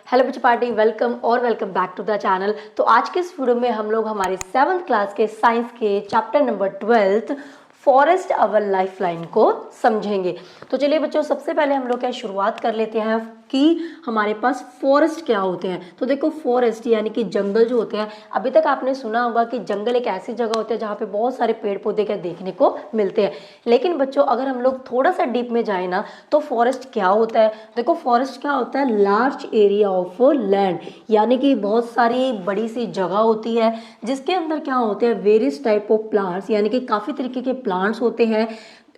Hello बच्चे party, welcome और welcome back to the channel. तो आज के इस वीडियो में हम लोग हमारे 7th क्लास के साइंस के chapter number 12 forest our life line को समझेंगे। तो चलिए बच्चों, सबसे पहले हम लोग क्या शुरुआत कर लेते हैं कि हमारे पास फॉरेस्ट क्या होते हैं। तो देखो, फॉरेस्ट यानी कि जंगल जो होते हैं, अभी तक आपने सुना होगा कि जंगल एक ऐसी जगह होती है जहाँ पे बहुत सारे पेड़ पौधे क्या देखने को मिलते हैं। लेकिन बच्चों, अगर हम लोग थोड़ा सा डीप में जाए ना, तो फॉरेस्ट क्या होता है। देखो, फॉरेस्ट क्या होता है, लार्ज एरिया ऑफ लैंड, यानी कि बहुत सारी बड़ी सी जगह होती है जिसके अंदर क्या होते हैं, वेरियस टाइप ऑफ प्लांट्स, यानी कि काफ़ी तरीके के प्लांट्स होते हैं।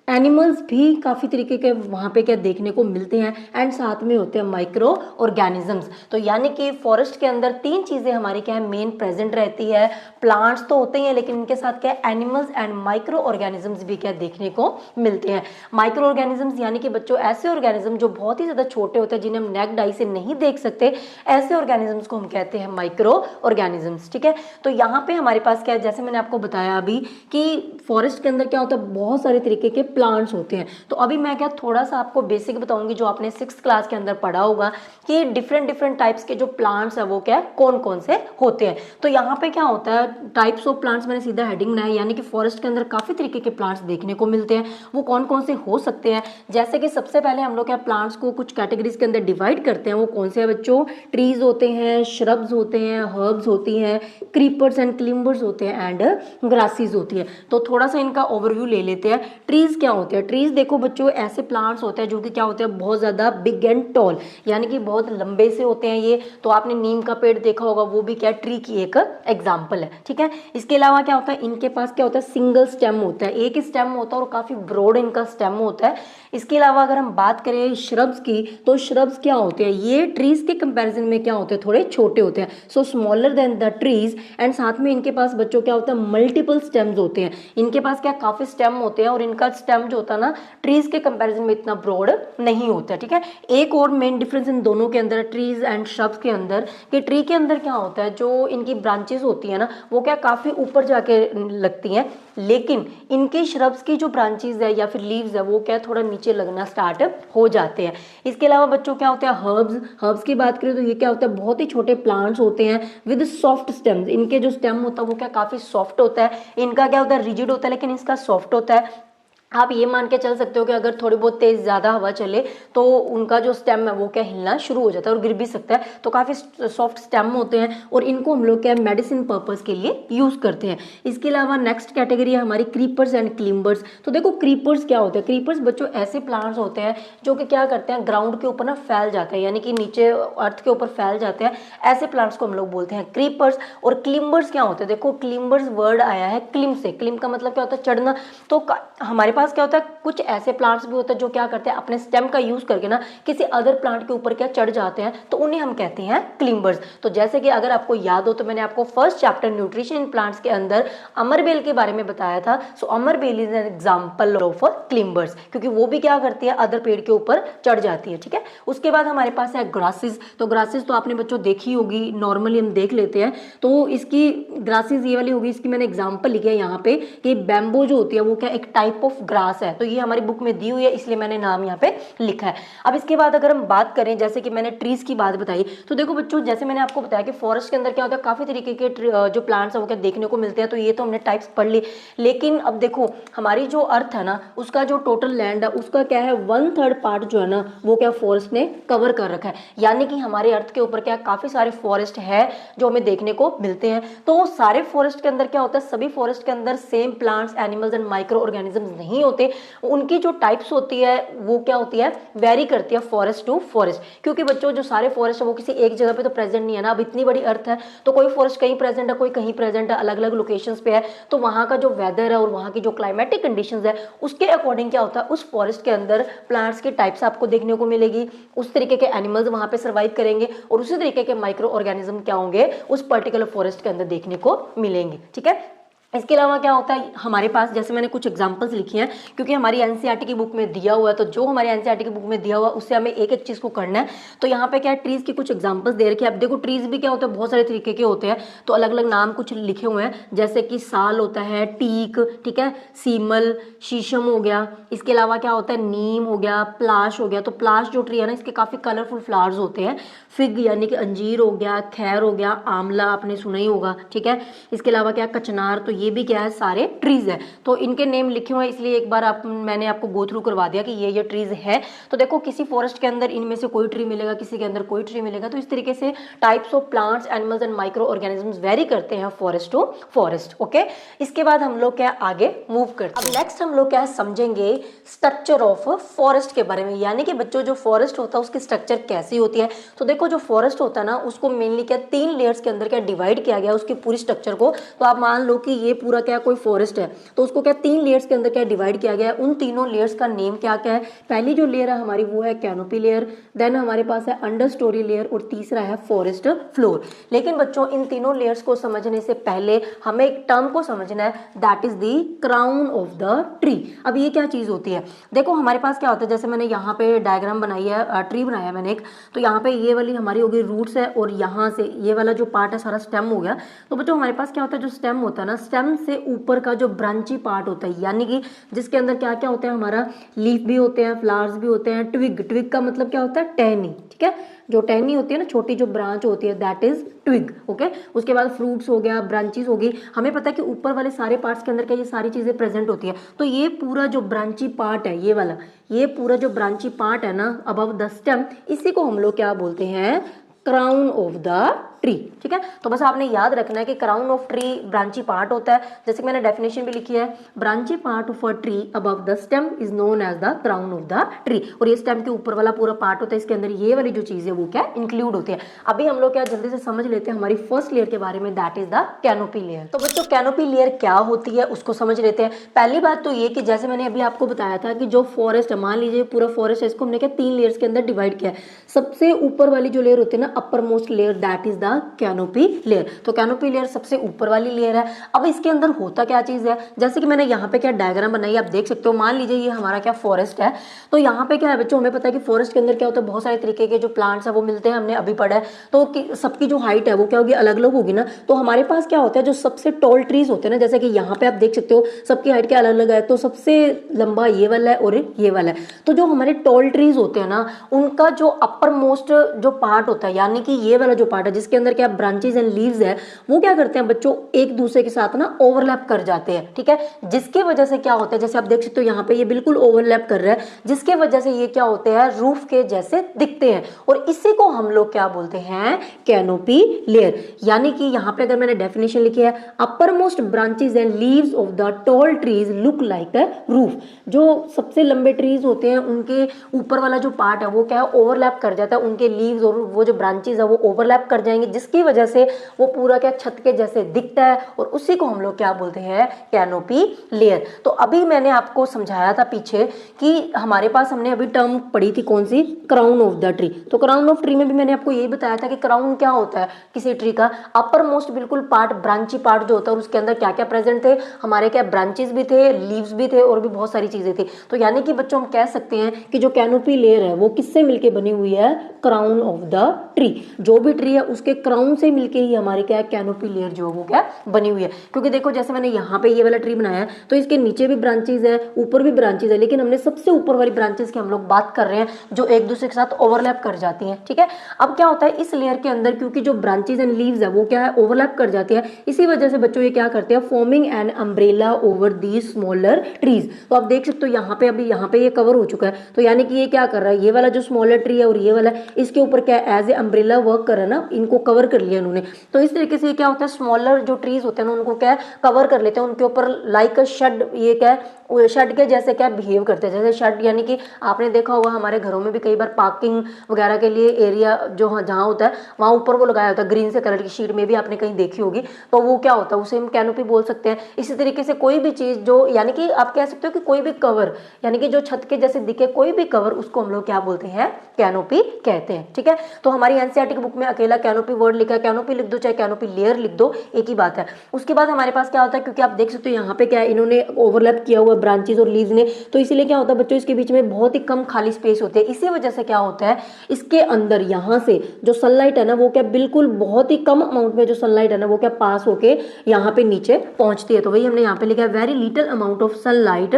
एनिमल्स भी काफ़ी तरीके के वहाँ पे क्या देखने को मिलते हैं, एंड साथ में होते हैं माइक्रो ऑर्गेनिजम्स। तो यानी कि फॉरेस्ट के अंदर तीन चीज़ें हमारी क्या है, मेन प्रेजेंट रहती है। प्लांट्स तो होते ही हैं, लेकिन इनके साथ क्या है, एनिमल्स एंड माइक्रो ऑर्गेनिजम्स भी क्या देखने को मिलते हैं। माइक्रो ऑर्गेनिजम्स यानी कि बच्चों ऐसे ऑर्गेनिज्म जो बहुत ही ज़्यादा छोटे होते हैं, जिन्हें हम नेक्ड आई से नहीं देख सकते, ऐसे ऑर्गेनिजम्स को हम कहते हैं माइक्रो ऑर्गेनिजम्स। ठीक है, तो यहाँ पे हमारे पास क्या है, जैसे मैंने आपको बताया अभी कि फॉरेस्ट के अंदर क्या होता है, बहुत सारे तरीके के प्लांट्स होते हैं। तो अभी मैं क्या थोड़ा सा आपको बेसिक बताऊंगी, जो आपने 6th क्लास के अंदर पढ़ा होगा कि डिफरेंट टाइप्स के जो प्लांट्स है वो क्या कौन कौन से होते हैं। तो यहाँ पे क्या होता है, टाइप्स ऑफ प्लांट्स मैंने सीधा हेडिंग बनाया, यानी कि फॉरेस्ट के अंदर काफी तरीके के प्लांट्स देखने को मिलते हैं। वो कौन कौन से हो सकते हैं, जैसे कि सबसे पहले हम लोग क्या प्लांट्स को कुछ कैटेगरीज के अंदर डिवाइड करते हैं। वो कौन से हैं बच्चों, ट्रीज होते हैं, श्रब्स होते हैं, हर्ब्स होती हैं, क्रीपर्स एंड क्लिम्बर्स होते हैं, एंड ग्रासेस होती है। तो थोड़ा सा इनका ओवरव्यू ले लेते हैं। ट्रीज क्या होते हैं, ट्रीज देखो बच्चों ऐसे प्लांट्स होते हैं जो कि क्या होते हैं, बहुत ज्यादा बिग एंड टॉल, यानी कि बहुत लंबे से होते हैं ये। तो आपने नीम का पेड़ देखा होगा, वो भी क्या ट्री की एक एग्जांपल है। ठीक है, इसके अलावा क्या होता है, इनके पास क्या होता है, सिंगल स्टेम होता है, एक स्टेम होता है और काफी ब्रॉड इनका स्टेम होता है। इसके अलावा अगर हम बात करें श्रब्स की, तो श्रब्स क्या होते हैं, ये ट्रीज के कंपैरिजन में क्या होते हैं, थोड़े छोटे होते हैं, so smaller than the trees. And साथ में इनके पास बच्चों क्या होता है, मल्टीपल स्टेम्स होते हैं। इनके पास क्या काफी स्टेम होते हैं, और इनका स्टेम जो होता है ना, ट्रीज के कंपैरिजन में इतना ब्रॉड नहीं होता है। ठीक है, एक और मेन डिफरेंस इन दोनों के अंदर, ट्रीज एंड श्रब्स के अंदर, कि ट्री के अंदर क्या होता है, जो इनकी ब्रांचेस होती है ना, वो क्या काफी ऊपर जाके लगती हैं, लेकिन इनके श्रब्स की जो ब्रांचेस है या फिर लीव्स है, वो क्या थोड़ा नीचे लगना स्टार्ट हो जाते हैं। इसके अलावा बच्चों क्या होता है, हर्ब्स। हर्ब्स की बात करें तो ये क्या होता है, बहुत ही छोटे प्लांट्स होते हैं विद सॉफ्ट स्टेम्स। इनके जो स्टेम होता है वो क्या काफी सॉफ्ट होता है। इनका क्या होता है, रिजिड होता है, लेकिन इसका सॉफ्ट होता है। आप ये मान के चल सकते हो कि अगर थोड़ी बहुत तेज ज्यादा हवा चले तो उनका जो स्टेम है वो क्या हिलना शुरू हो जाता है और गिर भी सकता है। तो काफी सॉफ्ट स्टेम होते हैं, और इनको हम लोग क्या मेडिसिन पर्पस के लिए यूज करते हैं। इसके अलावा नेक्स्ट कैटेगरी है हमारी क्रीपर्स एंड क्लिम्बर्स। तो देखो, क्रीपर्स क्या होते हैं, क्रीपर्स बच्चों ऐसे प्लांट्स होते हैं जो कि क्या करते हैं, ग्राउंड के ऊपर ना फैल जाते हैं, यानी कि नीचे अर्थ के ऊपर फैल जाते हैं। ऐसे प्लांट्स को हम लोग बोलते हैं क्रीपर्स। और क्लिम्बर्स क्या होते हैं, देखो क्लिम्बर्स वर्ड आया है क्लिम से। क्लिम का मतलब क्या होता है, चढ़ना। तो हमारे पास क्या होता है, कुछ ऐसे प्लांट्स भी होते हैं जो क्या करते हैं, अपने स्टेम का यूज करके ना किसी अदर प्लांट के ऊपर क्या चढ़ जाते हैं, तो उन्हें हम कहते हैं क्लिम्बर्स। तो जैसे कि अगर आपको याद हो तो मैंने आपको first chapter nutrition in plants के अंदर अमरबेल के बारे में बताया था। सो अमरबेल इज एन एग्जांपल ऑफ क्लिम्बर्स, क्योंकि वो भी क्या करती है, अदर पेड़ के ऊपर चढ़ जाती है। ठीक है, उसके बाद हमारे पास है ग्रासेस। तो ग्रासेस तो आपने बच्चों देखी होगी, नॉर्मली हम देख लेते हैं। तो इसकी ग्रासेस ये वाली होगी, इसकी मैंने एग्जाम्पल लिखी है यहाँ पे कि बैम्बो जो होती है वो क्या एक टाइप ऑफ ग्रास है। तो ये हमारी बुक में दी हुई है, इसलिए मैंने नाम यहाँ पे लिखा है। अब इसके बाद अगर हम बात करें, जैसे कि मैंने ट्रीज की बात बताई, तो देखो बच्चों जैसे मैंने आपको बताया कि फॉरेस्ट के अंदर क्या होता है, काफी तरीके के जो प्लांट्स है वो क्या देखने को मिलते हैं। तो ये तो हमने टाइप्स पढ़ ली, लेकिन अब देखो हमारी जो अर्थ है ना, उसका जो टोटल लैंड है उसका क्या है, 1/3 पार्ट जो है ना वो क्या फॉरेस्ट ने कवर कर रखा है। यानी कि हमारे अर्थ के ऊपर क्या काफी सारे फॉरेस्ट है जो हमें देखने को मिलते हैं। तो सारे फॉरेस्ट के अंदर क्या होता है, सभी फॉरेस्ट के अंदर same plants, animals and micro organisms नहीं होते। उनकी जो टाइप्स होती है वो क्या होती है, वेरी करती है फॉरेस्ट टू फॉरेस्ट। क्योंकि बच्चों जो सारे फॉरेस्ट है वो किसी एक जगह पे तो प्रेजेंट नहीं है ना। अब इतनी बड़ी अर्थ है तो कोई फॉरेस्ट कहीं प्रेजेंट है, कोई कहीं प्रेजेंट है, अलग अलग लोकेशंस पे है। तो वहां का जो वेदर है और वहां की जो क्लाइमेटिक कंडीशंस है उसके अकॉर्डिंग क्या होता है, उस फॉरेस्ट के अंदर प्लांट्स की टाइप्स आपको देखने को मिलेगी, उस तरीके के एनिमल्स वहां पे सर्वाइव करेंगे, और उसी तरीके के माइक्रो ऑर्गेनिज्म क्या होंगे उस पर्टिकुलर फॉरेस्ट के अंदर देखने को मिलेंगे। ठीक है, इसके अलावा क्या होता है हमारे पास, जैसे मैंने कुछ एग्जांपल्स लिखी हैं क्योंकि हमारी एनसीईआरटी की बुक में दिया हुआ है। तो जो हमारी एनसीईआरटी की बुक में दिया हुआ है उससे हमें एक एक चीज को करना है। तो यहाँ पे क्या है, ट्रीज की कुछ एग्जांपल्स दे रखे हैं। अब देखो ट्रीज भी क्या होता है, बहुत सारे तरीके के होते हैं। तो अलग अलग नाम कुछ लिखे हुए हैं, जैसे कि साल होता है, टीक, ठीक है, सीमल, शीशम हो गया। इसके अलावा क्या होता है, नीम हो गया, प्लाश हो गया। तो प्लाश जो ट्री है ना, इसके काफी कलरफुल फ्लावर्स होते हैं। फिग यानी कि अंजीर हो गया, खैर हो गया, आंवला आपने सुना ही होगा, ठीक है। इसके अलावा क्या कचनार, तो ये भी क्या है सारे ट्रीज है। तो इनके नेम लिखे हुए हैं इसलिए एक बार मैंने आपको गो थ्रू करवा दिया कि ये ट्रीज है। तो देखो किसी फॉरेस्ट के अंदर इनमें से कोई ट्री मिलेगा, किसी के अंदर कोई ट्री मिलेगा। तो इस तरीके से types of plants, animals and micro organisms very करते हैं फॉरेस्ट टू फॉरेस्ट। ओके, इसके बाद हम लोग क्या आगे मूव करते हैं। अब नेक्स्ट हम लोग क्या समझेंगे स्ट्रक्चर ऑफ फॉरेस्ट के बारे में, यानी कि बच्चों जो फॉरेस्ट होता है उसकी स्ट्रक्चर कैसी होती है। तो देखो जो फॉरेस्ट होता है ना उसको मेनली क्या 3 लेयर्स के अंदर क्या डिवाइड किया गया उसकी पूरी स्ट्रक्चर को। तो आप मान लो कि ये पूरा क्या कोई फॉरेस्ट है तो उसको क्या 3 लेयर्स के अंदर क्या डिवाइड किया गया है। उन तीनों लेयर्स का नेम क्या क्या है। पहली जो लेयर है हमारी वो है कैनोपी लेयर, देन हमारे पास है अंडर स्टोरी लेयर और तीसरा है फॉरेस्ट फ्लोर। लेकिन बच्चों इन तीनों लेयर्स को समझने से पहले हमें एक टर्म को समझना है, that is the crown of the tree. अब ये क्या चीज होती है, देखो हमारे पास क्या होता है, जैसे मैंने यहाँ पे डायग्राम बनाई है, ट्री बनाया है मैंने एक, तो यहाँ पे ये वाली हमारी होगी रूट्स है और यहाँ से ये वाला जो पार्ट है सारा स्टेम हो गया। तो बच्चों हमारे पास क्या होता है, जो स्टेम होता है ना, स्टेम से ऊपर का जो ब्रांची पार्ट होता है, यानी कि जिसके अंदर क्या क्या होता है, हमारा लीफ भी होते हैं, फ्लावर्स भी होते हैं, ट्विग, ट्विग का मतलब क्या होता है, टहनी, ठीक है। जो टहनी होती है ना, छोटी जो ब्रांच होती है, दैट इज ट्विग। ओके, उसके बाद फ्रूट्स हो गया, ब्रांचेस होगी। हमें पता है कि ऊपर वाले सारे पार्ट्स के अंदर क्या ये सारी चीजें प्रेजेंट होती है। तो ये पूरा जो ब्रांची पार्ट है, ये वाला, ये पूरा जो ब्रांची पार्ट है ना अबव द स्टेम, इसी को हम लोग क्या बोलते हैं, क्राउन ऑफ द ट्री, ठीक है। तो बस आपने याद रखना है कि crown of tree branchy part होता है, जैसे कि मैंने डेफिनेशन भी लिखी है, branchy part of a tree above the stem is known as the crown of the tree. और ये स्टेम के ऊपर वाला पूरा पार्ट होता है, इसके अंदर ये वाली जो चीज है वो क्या इंक्लूड होती है। अभी हम लोग क्या जल्दी से समझ लेते हैं हमारी फर्स्ट लेयर के बारे में, that is the canopy layer. तो बच्चों कैनोपी लेयर क्या होती है उसको समझ लेते हैं। पहली बात तो ये कि जैसे मैंने अभी आपको बताया था कि जो फॉरेस्ट है, मान लीजिए पूरा फॉरेस्ट है, इसको हमने क्या 3 लेयर्स के अंदर डिवाइड किया है। सबसे ऊपर वाली जो लेयर होती है ना, upper most layer, that is the canopy layer. तो कैनोपी लेयर सबसे ऊपर वाली लेयर है। अब इसके अंदर होता क्या चीज है, जैसे कि मैंने यहाँ पे क्या डायग्राम बनाई आप देख सकते हो। मान लीजिए ये हमारा क्या फॉरेस्ट है, तो यहाँ पे क्या है बच्चों, हमें पता है कि फॉरेस्ट के अंदर क्या होता है, बहुत सारे तरीके के जो प्लांट्स है वो मिलते हैं, हमने अभी पढ़ा है। तो सबकी जो हाइट है वो क्या होगी, अलग अलग होगी ना। तो हमारे पास क्या होता है, जो सबसे टॉल ट्रीज होते हैं ना, जैसे कि यहाँ पे आप देख सकते हो सबकी हाइट क्या अलग अलग है। तो सबसे लंबा ये वाला है और ये वाला है। तो जो हमारे टॉल ट्रीज होते हैं ना, उनका जो अपर मोस्ट जो पार्ट होता है, यानी कि ये वाला जो पार्ट है जिसके अंदर क्या ब्रांचेज एंड लीव्स है, वो क्या करते हैं बच्चों, एक दूसरे के साथ ना ओवरलैप कर जाते हैं, ठीक है। जिसके वजह से क्या होता है, जैसे आप देख सकते हो यहाँ पे ये बिल्कुल ओवरलैप कर रहा है, जिसके वजह से ये क्या होते हैं, रूफ के जैसे दिखते हैं। और इसी को हम लोग क्या बोलते हैं, कैनोपी लेयर। यानी कि यहाँ पे अगर मैंने डेफिनेशन लिखी है, upper most branches and leaves of the tall trees look like a roof. जो सबसे लंबे ट्रीज होते हैं उनके ऊपर वाला जो पार्ट है वो क्या है, ओवरलैप कर जाता है, उनके लीव्स और वो जो ब्रांचेज है वो ओवरलैप कर जाएंगे, जिसकी वजह से वो पूरा क्या छत के जैसे दिखता है। और उसी को हम लोग क्या बोलते हैं, कैनोपी लेयर। तो अभी मैंने आपको समझाया था पीछे कि हमारे पास हमने अभी टर्म पढ़ी थी कौन सी, क्राउन ऑफ द ट्री। तो क्राउन ऑफ ट्री में भी मैंने आपको यही बताया था कि क्राउन क्या होता है किसी ट्री का, अपर मोस्ट बिल्कुल पार्ट, ब्रांची पार्ट जो होता है, और उसके अंदर क्या क्या प्रेजेंट थे, हमारे क्या ब्रांचेस भी थे, लीव्स भी थे और भी बहुत सारी चीजें थी। तो यानी कि बच्चों हम कह सकते हैं कि जो कैनोपी लेयर है वो किससे मिलके बनी हुई है, क्राउन ऑफ द ट्री। जो भी ट्री है उसके क्राउन से मिलके ही हमारी क्या कैनोपी लेयर जो वो क्या बनी हुई है। क्योंकि देखो जैसे मैंने यहाँ पे ये वाला ट्री बनाया है तो इसके नीचे भी ब्रांचेज है, ऊपर भी ब्रांचेज है, लेकिन हमने सबसे ऊपर वाली ब्रांचेज की हम लोग बात कर रहे हैं जो एक दूसरे के साथ ओवरलैप कर जाती हैं, ठीक है। अब क्या होता है इस लेयर के अंदर, क्योंकि जो ब्रांचेज एंड लीव्स है वो क्या है, ओवरलैप कर जाती है, इसी वजह से बच्चों ये क्या करते हैं, forming an umbrella over the smaller trees. तो आप देख सकते हो यहाँ पे, अभी यहाँ पे ये कवर हो चुका है, तो यानी कि ये क्या कर रहा है, ये वाला जो स्मॉलर ट्री है और ये वाला, इसके ऊपर क्या एज ए अम्ब्रेला वर्क कर रहा है ना, इनको कवर कर लिया इन्होंने। तो इस तरीके से क्या होता है, स्मॉलर जो ट्रीज होते हैं ना उनको क्या कवर कर लेते हैं, उनके ऊपर लाइक अ शेड, ये क्या है शेड के जैसे क्या बिहेव करते हैं। जैसे शेड यानी कि आपने देखा होगा हमारे घरों में भी कई बार पार्किंग वगैरह के लिए एरिया जो जहाँ होता है वहाँ ऊपर वो लगाया होता है ग्रीन से कलर की शीट में भी आपने कहीं देखी होगी, तो वो क्या होता है, उसे हम कैनोपी बोल सकते हैं। इसी तरीके से कोई भी चीज जो, यानी कि आप कह सकते हो कि कोई भी कवर, यानी कि जो छत के जैसे दिखे कोई भी कवर, उसको हम लोग क्या बोलते हैं, कैनोपी कहते हैं, ठीक है। तो हमारी एनसीईआरटी की बुक में अकेला कैनोपी वर्ड लिखा है, कैनोपी लिख दो चाहे कैनोपी लेयर लिख दो, एक ही बात है। उसके बाद हमारे पास क्या होता है, क्योंकि आप देख सकते हो यहाँ पे क्या है, इन्होंने ओवरलैप किया हुआ ब्रांचेस और लीव्स ने, तो इसीलिए क्या होता है बच्चों, इसके बीच में बहुत ही कम खाली स्पेस होते हैं। इसी वजह से क्या होता है, इसके अंदर यहाँ से जो सनलाइट है ना वो क्या बिल्कुल बहुत ही कम अमाउंट में जो सनलाइट है ना वो क्या पास होके यहाँ पे नीचे पहुंचती है। तो वही हमने यहाँ पे लिखा है, very little amount of sunlight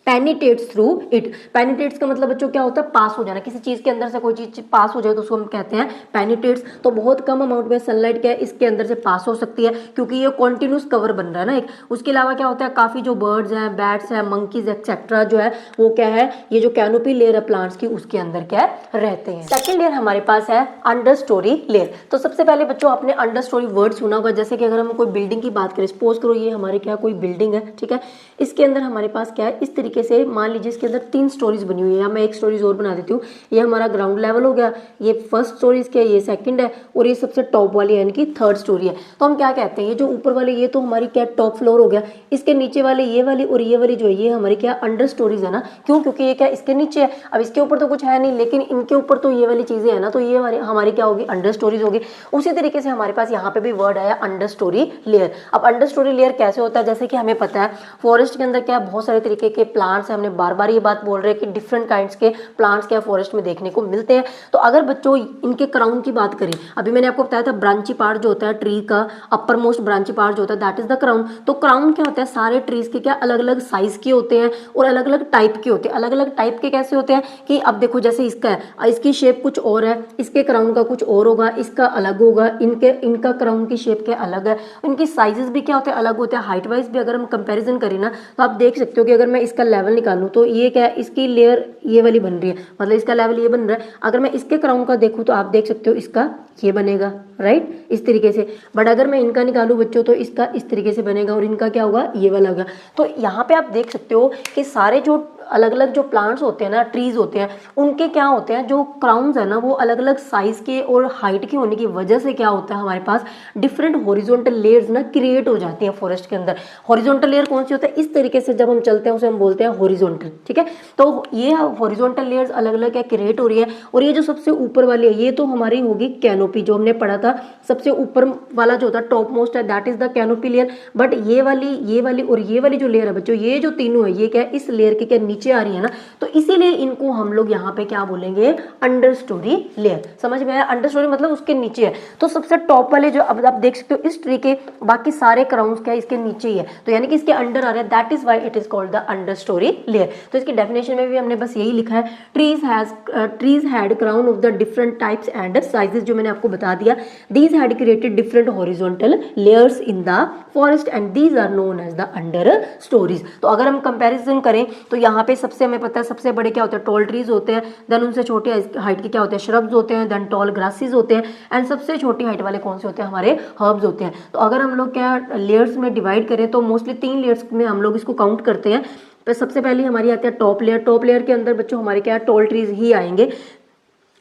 penetrates through it. Penetrates का मतलब बच्चों क्या होता है, पास हो जाना, किसी चीज के अंदर से कोई चीज पास हो जाए तो उसको हम कहते हैं पेनिटेट्स। तो बहुत कम अमाउंट में सनलाइट क्या है इसके अंदर से पास हो सकती है, क्योंकि ये कॉन्टिन्यूस कवर बन रहा है ना एक। उसके अलावा क्या होता है, काफी जो बर्ड्स हैं, बैट्स हैं, मंकीज एक्सेट्रा जो है वो क्या है, ये जो कैनोपी लेयर है प्लांट्स की उसके अंदर क्या है रहते हैं। सेकेंड लेयर हमारे पास है अंडर स्टोरी लेयर। तो सबसे पहले बच्चों आपने अंडर स्टोरी वर्ड सुना होगा, जैसे कि अगर हम कोई बिल्डिंग की बात करें, सपोज करो ये हमारे क्या कोई बिल्डिंग है, ठीक है, इसके अंदर हमारे पास क्या है इस तरीके से, मान लीजिए इसके अंदर 3 स्टोरीज बनी हुई है, या मैं एक स्टोरीज और बना देती हूँ। ये हमारा ग्राउंड लेवल हो गया, ये फर्स्ट स्टोरी क्या है, ये सेकंड है, और ये सबसे टॉप वाली यानी कि थर्ड स्टोरी है। तो हम क्या कहते हैं, ये जो ऊपर वाले ये तो हमारी क्या टॉप फ्लोर हो गया, इसके नीचे वाले ये वाली और ये वाली जो है ये हमारी क्या अंडर स्टोरीज है ना। क्यों, क्योंकि ये क्या इसके नीचे है, अब इसके ऊपर तो कुछ है नहीं, लेकिन इनके ऊपर तो ये वाली चीजें है ना, तो ये हमारी क्या होगी, अंडर स्टोरीज होगी। उसी तरीके से हमारे पास यहाँ पे भी वर्ड आया अंडर स्टोरी लेयर। अब अंडर स्टोरी लेयर कैसे होता है, जैसे कि हमें पता है फॉरेस्ट के अंदर क्या बहुत सारे तरीके के प्लांट्स हैं, हमने बार बार ये बात बोल रहे हैं कि डिफरेंट काइंड्स के प्लांट्स क्या फॉरेस्ट में देखने को मिलते हैं। तो अगर बच्चों इनके क्राउन की बात करें, अभी मैंने आपको बताया था ब्रांची पार्ट जो होता है ट्री का, अपर मोस्ट ब्रांची पार्ट जो होता है दैट इज द क्राउन। तो क्राउन क्या होता है, सारे ट्रीज के क्या अलग अलग साइज के होते हैं और अलग अलग टाइप के होते हैं। अलग अलग टाइप के कैसे होते हैं कि अब देखो जैसे इसका है, इसकी शेप कुछ और है, इसके क्राउन का कुछ और होगा, इसका अलग होगा, इनका क्राउन की शेप क्या अलग है, इनकी साइजेस भी क्या होते हैं अलग होते हैं। हाइट वाइज भी अगर हम कंपैरिजन करें ना तो आप देख सकते हो कि अगर मैं इसका लेवल निकालूं तो ये क्या है, इसकी लेयर ये वाली बन रही है, मतलब इसका लेवल ये बन रहा है। अगर मैं इसके क्राउन का देखूं तो आप देख सकते हो इसका ये बनेगा, राइट, इस तरीके से। बट अगर मैं इनका निकालूं बच्चों तो इसका इस तरीके से बनेगा और इनका क्या होगा, ये वाला होगा। तो यहाँ पे आप देख सकते हो कि सारे जो अलग अलग जो प्लांट्स होते हैं ना, ट्रीज होते हैं, उनके क्या होते हैं जो क्राउन्स है ना वो अलग अलग साइज के और हाइट के होने की वजह से क्या होता है हमारे पास डिफरेंट हॉरिजॉन्टल लेयर्स ना क्रिएट हो जाती हैं फॉरेस्ट के अंदर। हॉरिजॉन्टल लेयर कौन सी होता है, इस तरीके से जब हम चलते हैं उसे हम बोलते हैं हॉरिजॉन्टल, ठीक है। तो ये हॉरिजॉन्टल लेयर्स अलग अलग क्या क्रिएट हो रही है। और ये जो सबसे ऊपर वाली है ये तो हमारी होगी कैनोपी, जो हमने पढ़ा था सबसे ऊपर वाला जो होता है टॉप मोस्ट है that is the canopy layer. But ये वाली और ये वाली जो लेयर है बच्चों, ये जो तीनों है ये क्या है इस लेयर के क्या नीचे आ रही है ना, तो इसीलिए इनको हम लोग यहाँ पे क्या बोलेंगे, अंडर स्टोरी लेयर। समझ में आया, अंडर स्टोरी मतलब उसके नीचे है। तो सबसे टॉप वाले जो अब आप देख सकते हो इस ट्री के बाकी सारे क्राउन्स क्या है इसके नीचे ही है, तो यानी कि इसके अंडर आ रहे हैं, that is why it is called the under story layer. तो इसकी डेफिनेशन में भी हमने बस यही लिखा है, trees had crown of the different types and sizes, जो मैंने आपको बता दिया। These had created different horizontal layers in the forest and these are known as the understories. तो अगर हम कंपैरिजन करें तो यहाँ पे सबसे हमें पता है सबसे बड़े क्या होते हैं, टॉल ट्रीज होते हैं, देन उनसे छोटे हाइट के क्या होते हैं, श्रब्स होते हैं, देन टॉल ग्रासेस होते हैं, एंड सबसे छोटी हाइट वाले कौन से होते हैं, हमारे हर्ब्स होते हैं। तो अगर हम लोग क्या लेयर्स में डिवाइड करें तो मोस्टली 3 लेयर्स में हम लोग इसको काउंट करते हैं। तो सबसे पहले हमारी आती है टॉप लेयर। टॉप लेयर के अंदर बच्चों हमारे क्या टॉल ट्रीज ही आएंगे।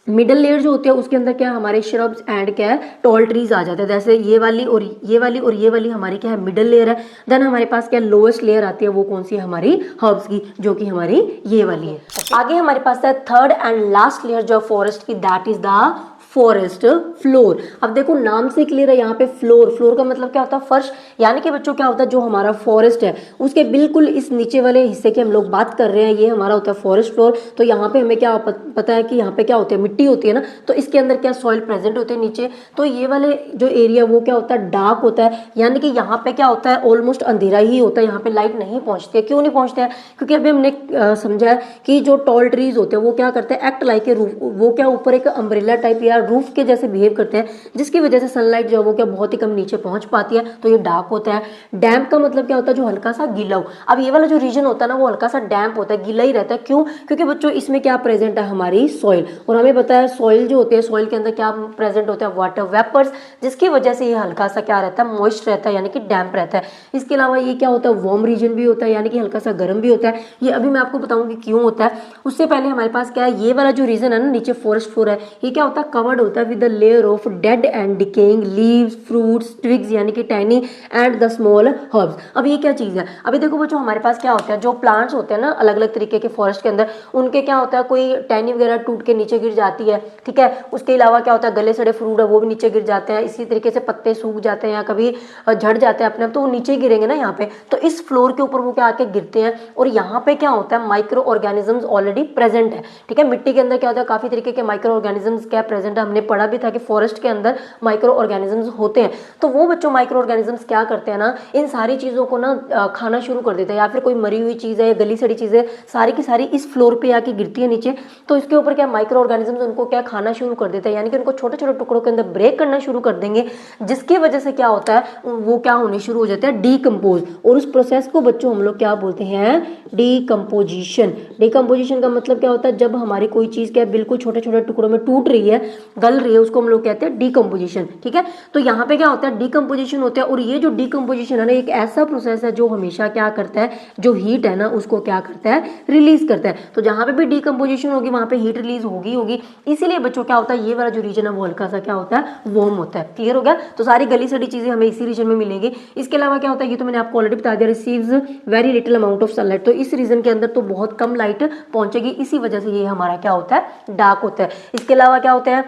मिडल लेयर जो होती है उसके अंदर क्या हमारे श्रब्स एंड क्या है टॉल ट्रीज आ जाते हैं, जैसे ये वाली और ये वाली और ये वाली हमारी क्या है मिडल लेयर है। देन हमारे पास क्या लोएस्ट लेयर आती है, वो कौन सी है, हमारी हर्ब्स की, जो कि हमारी ये वाली है। आगे हमारे पास है थर्ड एंड लास्ट लेयर जो फॉरेस्ट की, that is the forest floor. अब देखो नाम से क्लियर है, यहाँ पे फ्लोर का मतलब क्या होता है, फर्श। यानी कि बच्चों क्या होता है, जो हमारा फॉरेस्ट है उसके बिल्कुल इस नीचे वाले हिस्से की हम लोग बात कर रहे हैं, ये हमारा होता है फॉरेस्ट फ्लोर। तो यहाँ पे हमें क्या पता है कि यहाँ पे क्या होती है, मिट्टी होती है ना, तो इसके अंदर क्या सॉइल प्रेजेंट होते हैं नीचे। तो ये वाले जो एरिया वो क्या होता है, डार्क होता है, यानी कि यहाँ पे क्या होता है, ऑलमोस्ट अंधेरा ही होता है, यहाँ पे लाइट नहीं पहुंचती है। क्यों नहीं पहुंचते हैं, क्योंकि अभी हमने समझा कि जो टॉल ट्रीज होते हैं वो क्या करते हैं, एक्ट लाइक ए रूफ, वो क्या ऊपर एक अम्ब्रेला टाइप या रूफ के जैसे बिहेव करते हैं, जिसकी वजह से सनलाइट जो है वो क्या बहुत ही कम नीचे पहुंच पाती है, तो ये डार्क होता है। डैम्प का मतलब क्या होता है, जो हल्का सा गीला हो। अब ये वाला जो रीजन होता है ना वो हल्का सा डैम्प होता है, गीला ही रहता है। क्यों, क्योंकि बच्चों इसमें क्या प्रेजेंट है, हमारी सॉइल। और हमें पता है सॉइल जो होती है, सॉइल के अंदर क्या प्रेजेंट होता है, वाटर वेपर्स, जिसकी वजह से ये हल्का सा क्या रहता है, मॉइस्ट रहता है, यानी कि डैम्प रहता है। इसके अलावा ये क्या होता है, वार्म रीजन भी होता है, यानी कि हल्का सा गर्म भी होता है। ये अभी मैं आपको बताऊंगी क्यों होता है। उससे पहले हमारे पास क्या है, ये वाला जो रीजन है ना नीचे फॉरेस्ट फ्लोर है, ये क्या होता है, कवर्ड होता है with the layer of dead and decaying leaves, fruits, twigs, यानी कि Taini and the small herbs. अब ये क्या चीज है, अभी देखो बच्चों हमारे पास क्या होता है, जो प्लांट्स होते हैं ना अलग अलग तरीके के फॉरेस्ट के अंदर, उनके क्या होता है, कोई टहनी वगैरह टूट के नीचे गिर जाती है, ठीक है। उसके अलावा क्या होता है, गले सड़े फ्रूट है वो भी नीचे गिर जाते हैं। इसी तरीके से पत्ते सूख जाते हैं या कभी झड़ जाते हैं अपने आप, तो वो नीचे गिरेंगे ना यहाँ पे, तो इस फ्लोर के ऊपर वो क्या आके गिरते हैं। और यहाँ पे क्या होता है, माइक्रो ऑर्गेनिजम्स ऑलरेडी प्रेजेंट है, ठीक है। मिट्टी के अंदर क्या होता है, काफी तरीके के माइक्रो ऑर्गेनिजम्स क्या प्रेजेंट एंड हमने पढ़ा भी था कि फॉरेस्ट के अंदर माइक्रो ऑर्गेनिजम्स होते हैं। तो वो बच्चों माइक्रो ऑर्गेनिजम्स क्या करते हैं ना, इन सारी चीज़ों को ना खाना शुरू कर देते हैं, या फिर कोई मरी हुई चीज़ है या गली सड़ी चीज़ है सारी की सारी इस फ्लोर पे आके गिरती है नीचे, तो इसके ऊपर क्या माइक्रो ऑर्गेनिजम्स उनको क्या खाना शुरू कर देते हैं, यानी कि उनको छोटे छोटे टुकड़ों के अंदर ब्रेक करना शुरू कर देंगे, जिसकी वजह से क्या होता है वो क्या होने शुरू हो जाते हैं, डीकम्पोज। और उस प्रोसेस को बच्चों हम लोग क्या बोलते हैं, डीकम्पोजिशन। डीकम्पोजिशन का मतलब क्या होता है, जब हमारी कोई चीज़ क्या बिल्कुल छोटे छोटे टुकड़ों में टूट रही है, गल रही है, उसको हम लोग कहते हैं डीकम्पोजिशन। ठीक है, तो यहाँ पे क्या होता है, डीकम्पोजिशन होता है। और ये जो डीकम्पोजिशन है ना, एक ऐसा प्रोसेस है जो हमेशा क्या करता है, जो हीट है ना उसको क्या करता है, रिलीज करता है। तो जहाँ पे भी डीकम्पोजिशन होगी वहाँ पे हीट रिलीज होगी। इसीलिए बच्चों क्या होता है, ये वाला जो रीजन है वो हल्का सा क्या होता है, वार्म होता है। क्लियर हो गया, तो सारी गली सड़ी चीजें हमें इसी रीजन में मिलेंगी। इसके अलावा क्या होता है, ये तो मैंने आपको ऑलरेडी बता दिया, receives very little amount of sunlight. तो इस रीजन के अंदर तो बहुत कम लाइट पहुंचेगी, इसी वजह से ये हमारा क्या होता है, डार्क होता है। इसके अलावा क्या होता है,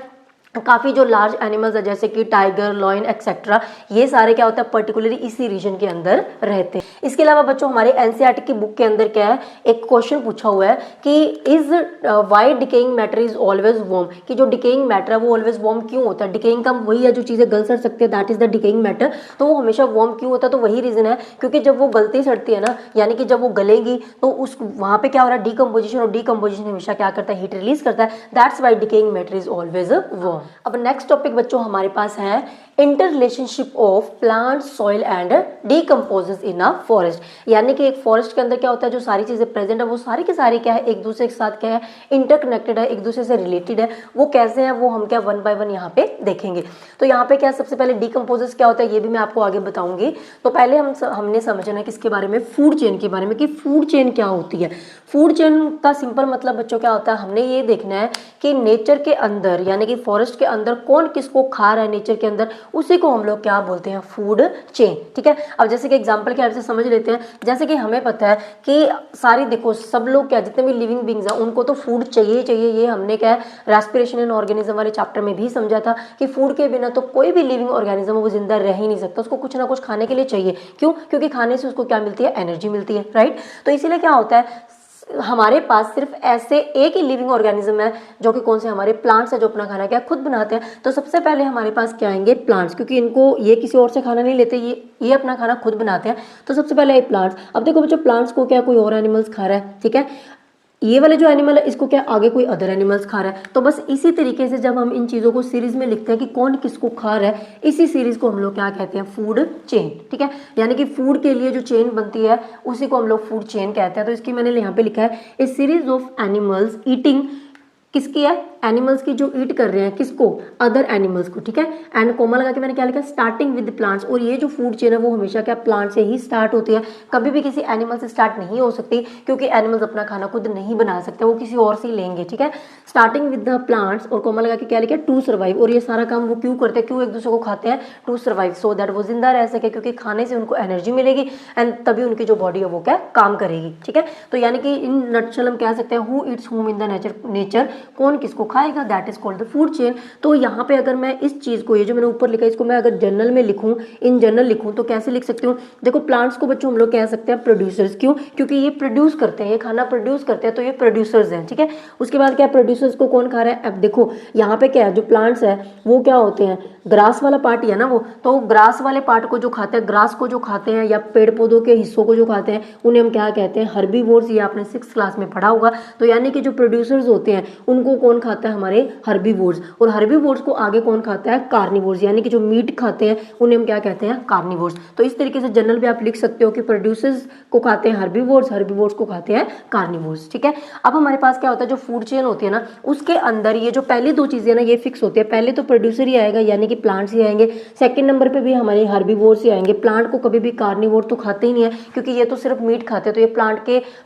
काफ़ी जो लार्ज एनिमल्स है जैसे कि टाइगर, लॉयन एक्सेट्रा, ये सारे क्या होता है पर्टिकुलरली इसी रीजन के अंदर रहते हैं। इसके अलावा बच्चों हमारे एनसीईआरटी की बुक के अंदर क्या है, एक क्वेश्चन पूछा हुआ है कि is why decaying matter is always warm, कि जो डिकेइंग मैटर है वो ऑलवेज वार्म क्यों होता है। डिकेइंग का वही है जो चीज़ें गल सड़ सकती है, that is the decaying matter, तो वो हमेशा वार्म क्यों होता है, तो वही रीजन है क्योंकि जब वो गलती सड़ती है ना, यानी कि जब वो गलेगी तो उस वहाँ पे क्या हो रहा है, डीकम्पोजिशन, और डीकम्पोजिशन हमेशा क्या करता है, हीट रिलीज करता है, that's why decaying matter is always warm. अब नेक्स्ट टॉपिक बच्चों हमारे पास है inter relationship of plant, soil and decomposes in a forest. यानी कि एक फॉरेस्ट के अंदर क्या होता है, जो सारी चीजें प्रेजेंट है वो सारी की सारी क्या है, एक दूसरे के साथ क्या है, इंटरकनेक्टेड है, एक दूसरे से रिलेटेड है। वो कैसे हैं वो हम क्या वन बाय वन यहाँ पे देखेंगे। तो यहाँ पे क्या सबसे पहले डीकम्पोजेस क्या होता है ये भी मैं आपको आगे बताऊंगी। तो पहले हमने समझना है किसके बारे में, फूड चेन के बारे में, कि फूड चेन क्या होती है। फूड चेन का सिंपल मतलब बच्चों क्या होता है, हमने ये देखना है कि नेचर के अंदर यानी कि फॉरेस्ट के अंदर कौन किसको खा रहा है नेचर के अंदर, उसी को हम लोग क्या बोलते हैं, फूड चेन। ठीक है, अब जैसे कि एग्जांपल के आपसे समझ लेते हैं। जैसे कि हमें पता है कि सारी देखो सब लोग क्या, जितने भी लिविंग बींग्स हैं उनको तो फूड चाहिए चाहिए। ये हमने क्या है रेस्पिरेशन एंड ऑर्गेनिज्म वाले चैप्टर में भी समझा था कि फूड के बिना तो कोई भी लिविंग ऑर्गेनिज्म वो जिंदा रह ही नहीं सकता, उसको कुछ ना कुछ खाने के लिए चाहिए। क्यों, क्योंकि खाने से उसको क्या मिलती है, एनर्जी मिलती है, राइट। तो इसीलिए क्या होता है, हमारे पास सिर्फ ऐसे एक ही लिविंग ऑर्गेनिज्म है जो कि कौन से, हमारे प्लांट्स है, जो अपना खाना क्या खुद बनाते हैं। तो सबसे पहले हमारे पास क्या आएंगे, प्लांट्स, क्योंकि इनको ये किसी और से खाना नहीं लेते, ये अपना खाना खुद बनाते हैं। तो सबसे पहले है प्लांट्स। अब देखो बच्चों, प्लांट्स को क्या कोई और एनिमल्स खा रहा है, ठीक है, ये वाले जो एनिमल है इसको क्या आगे कोई अदर एनिमल्स खा रहा है। तो बस इसी तरीके से जब हम इन चीज़ों को सीरीज में लिखते हैं कि कौन किसको खा रहा है, इसी सीरीज को हम लोग क्या कहते हैं, फूड चेन। ठीक है, यानी कि फूड के लिए जो चेन बनती है उसी को हम लोग फूड चेन कहते हैं। तो इसकी मैंने यहाँ पे लिखा है, ए सीरीज ऑफ एनिमल्स ईटिंग, किसकी है, एनिमल्स की जो ईट कर रहे हैं, किसको, अदर एनिमल्स को। ठीक है, एंड कोमा लगा के मैंने क्या लिखा, स्टार्टिंग विद प्लांट्स। और ये जो फूड चेन है वो हमेशा क्या प्लांट से ही स्टार्ट होती है, कभी भी किसी एनिमल से स्टार्ट नहीं हो सकती, क्योंकि एनिमल्स अपना खाना खुद नहीं बना सकते, वो किसी और से ही लेंगे। ठीक है, स्टार्टिंग विद द प्लांट्स, और कोमा लगा के क्या लिखा, टू सर्वाइव। और ये सारा काम वो क्यों करते हैं, क्यों एक दूसरे को खाते हैं, टू सर्वाइव, सो दैट वो जिंदा रह सके, क्योंकि खाने से उनको एनर्जी मिलेगी एंड तभी उनकी जो बॉडी है वो क्या काम करेगी। ठीक है, तो यानी कि इन नटशल हम कह सकते हैं, हु इट्स हुम इन द नेचर, कौन किसको खाएगा, that is called the food chain. तो यहाँ पे अगर मैं इस चीज को, ये जो मैंने ऊपर लिखा है, इसको मैं अगर जनरल में लिखूं, इन जनरल लिखूं, तो कैसे लिख सकती हूँ, देखो प्लांट्स को बच्चों हम लोग कह सकते हैं प्रोड्यूसर्स। क्यों, क्योंकि ये प्रोड्यूस करते हैं, ये खाना प्रोड्यूस करते हैं, तो ये प्रोड्यूसर्स हैं। ठीक है, उसके बाद क्या, प्रोड्यूसर्स को कौन खा रहा है, अब देखो यहाँ पे क्या है, जो प्लांट्स है वो क्या होते हैं, ग्रास वाला पार्ट ही है ना वो, तो ग्रास वाले पार्ट को जो खाते हैं, ग्रास को जो खाते हैं या पेड़ पौधों के हिस्सों को जो खाते हैं, उन्हें हम क्या कहते हैं, हर्बीवोर्स। ये आपने 6th क्लास में पढ़ा होगा। तो यानी कि जो प्रोड्यूसर्स होते हैं उनको कौन खाता है, हमारे हर्बीवोर्स। और हर्बीवोर्स को आगे कौन खाता है, कार्निवोर्स, यानी कि जो मीट खाते हैं उन्हें हम क्या कहते हैं, कार्निवोर्स। तो इस तरीके से जनरल भी आप लिख सकते हो कि प्रोड्यूसर्स को खाते हैं हर्बीवोर्स, हर्बीवोर्स को खाते हैं कार्निवोर्स। ठीक है, अब हमारे पास क्या होता है, जो फूड चेन होती है ना, उसके अंदर ये जो पहली दो चीजें ना ये फिक्स होती है। पहले तो प्रोड्यूसर ही आएगा, यानी कि प्लांट्स ही आएंगे। सेकंड नंबर पे भी हमारे हर्बीवोर्स ही आएंगे। प्लांट को कभी भी कार्निवोर तो खाते ही नहीं है, क्योंकि ये तो सिर्फ मीट खाते हैं, तो ये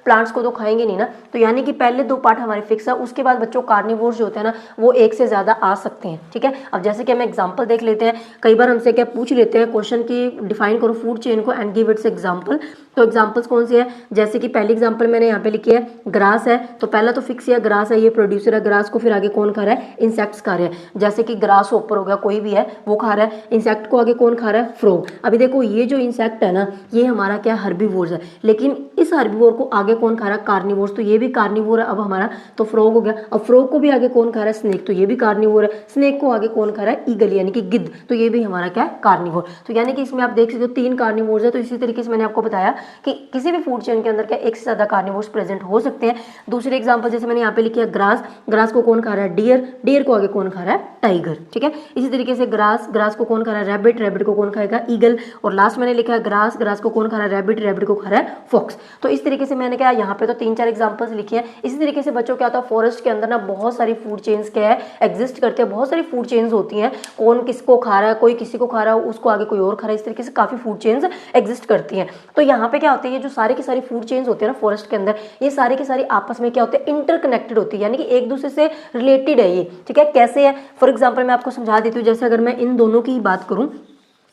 प्लांट्स को तो खाएंगे नहीं ना। तो यानी कि पहले दो पार्ट हमारे फिक्स है। उसके बाद बच्चों कार्निवोर्स जो होते हैं ना वो एक से ज्यादा आ सकते हैं। ठीक है, अब जैसे कि हम एग्जांपल देख लेते हैं, कई बार हमसे क्या पूछ लेते हैं क्वेश्चन की, डिफाइन करो फूड चेन को एंड गिव इट्स एग्जांपल। तो एग्जांपल्स कौन सी है, जैसे कि पहली एग्जांपल मैंने यहाँ पे लिखी है, ग्रास है। तो पहला तो फिक्स है, ग्रास है, ये प्रोड्यूसर है। ग्रास को फिर आगे कौन खा रहा है, इंसेक्ट्स खा रहे हैं। जैसे कि ग्रास ऊपर हो गया, कोई भी है वो खा रहा है। इंसेक्ट को आगे कौन खा रहा है, फ्रॉग। अभी देखो ये जो इंसेक्ट है ना ये हमारा क्या हर्बीवोर्स है, लेकिन इस हर्बीवोर को आगे कौन खा रहा है, कार्निवोर्स। तो ये भी कार्निवोर है अब हमारा, तो फ्रॉग हो गया। अब फ्रॉग को भी आगे कौन खा रहा है, स्नेक, तो ये भी कार्निवोर है। स्नेक को आगे कौन खा रहा है, ईगल यानी कि गिद्ध, तो ये भी हमारा क्या है, कार्निवोर। तो यानी कि इसमें आप देख सकते हो 3 कार्निवोर्स है। तो इसी तरीके से मैंने आपको बताया कि किसी भी फूड चेन के अंदर क्या एक से ज्यादा कार्निवोर्स प्रेजेंट हो सकते हैं। दूसरे एग्जाम्पल जैसे मैंने यहाँ पे लिखा है ग्रास, ग्रास को कौन खा रहा है, डियर, डियर को आगे कौन खा रहा है, टाइगर, ठीक है। इसी तरीके से ग्रास, ग्रास को कौन खा रहा है, रैबिट, रैबिट को कौन खाएगा, ईगल। और लास्ट मैंने लिखा है ग्रास, ग्रास को कौन खा रहा है, रैबिट, रैबिट को खा रहा है फॉक्स। तो इस तरीके से मैंने क्या यहाँ पे तो 3-4 एग्जांपल्स लिखे हैं। इसी तरीके से बच्चों क्या होता है, फॉरेस्ट के अंदर ना बहुत सारी फूड चेन्स क्या है, एग्जिस्ट करते हैं। बहुत सारी फूड चेन्स होती हैं, कौन किसको खा रहा है, कोई किसी को खा रहा है, उसको आगे कोई और खा रहा है। इस तरीके से काफी फूड चेन्स एग्जिस्ट करती हैं। तो यहाँ पे क्या होता है, ये जो सारी की सारी फूड चेन्स होती है ना फॉरेस्ट के अंदर, ये सारी की सारी आपस में क्या होते हैं, इंटरकनेक्टेड होती है, यानी कि एक दूसरे से रिलेटेड है ये, ठीक है। कैसे है, फॉर एग्जाम्पल मैं आपको समझा देती हूँ। जैसे अगर मैं इन दोनों की ही बात करूँ,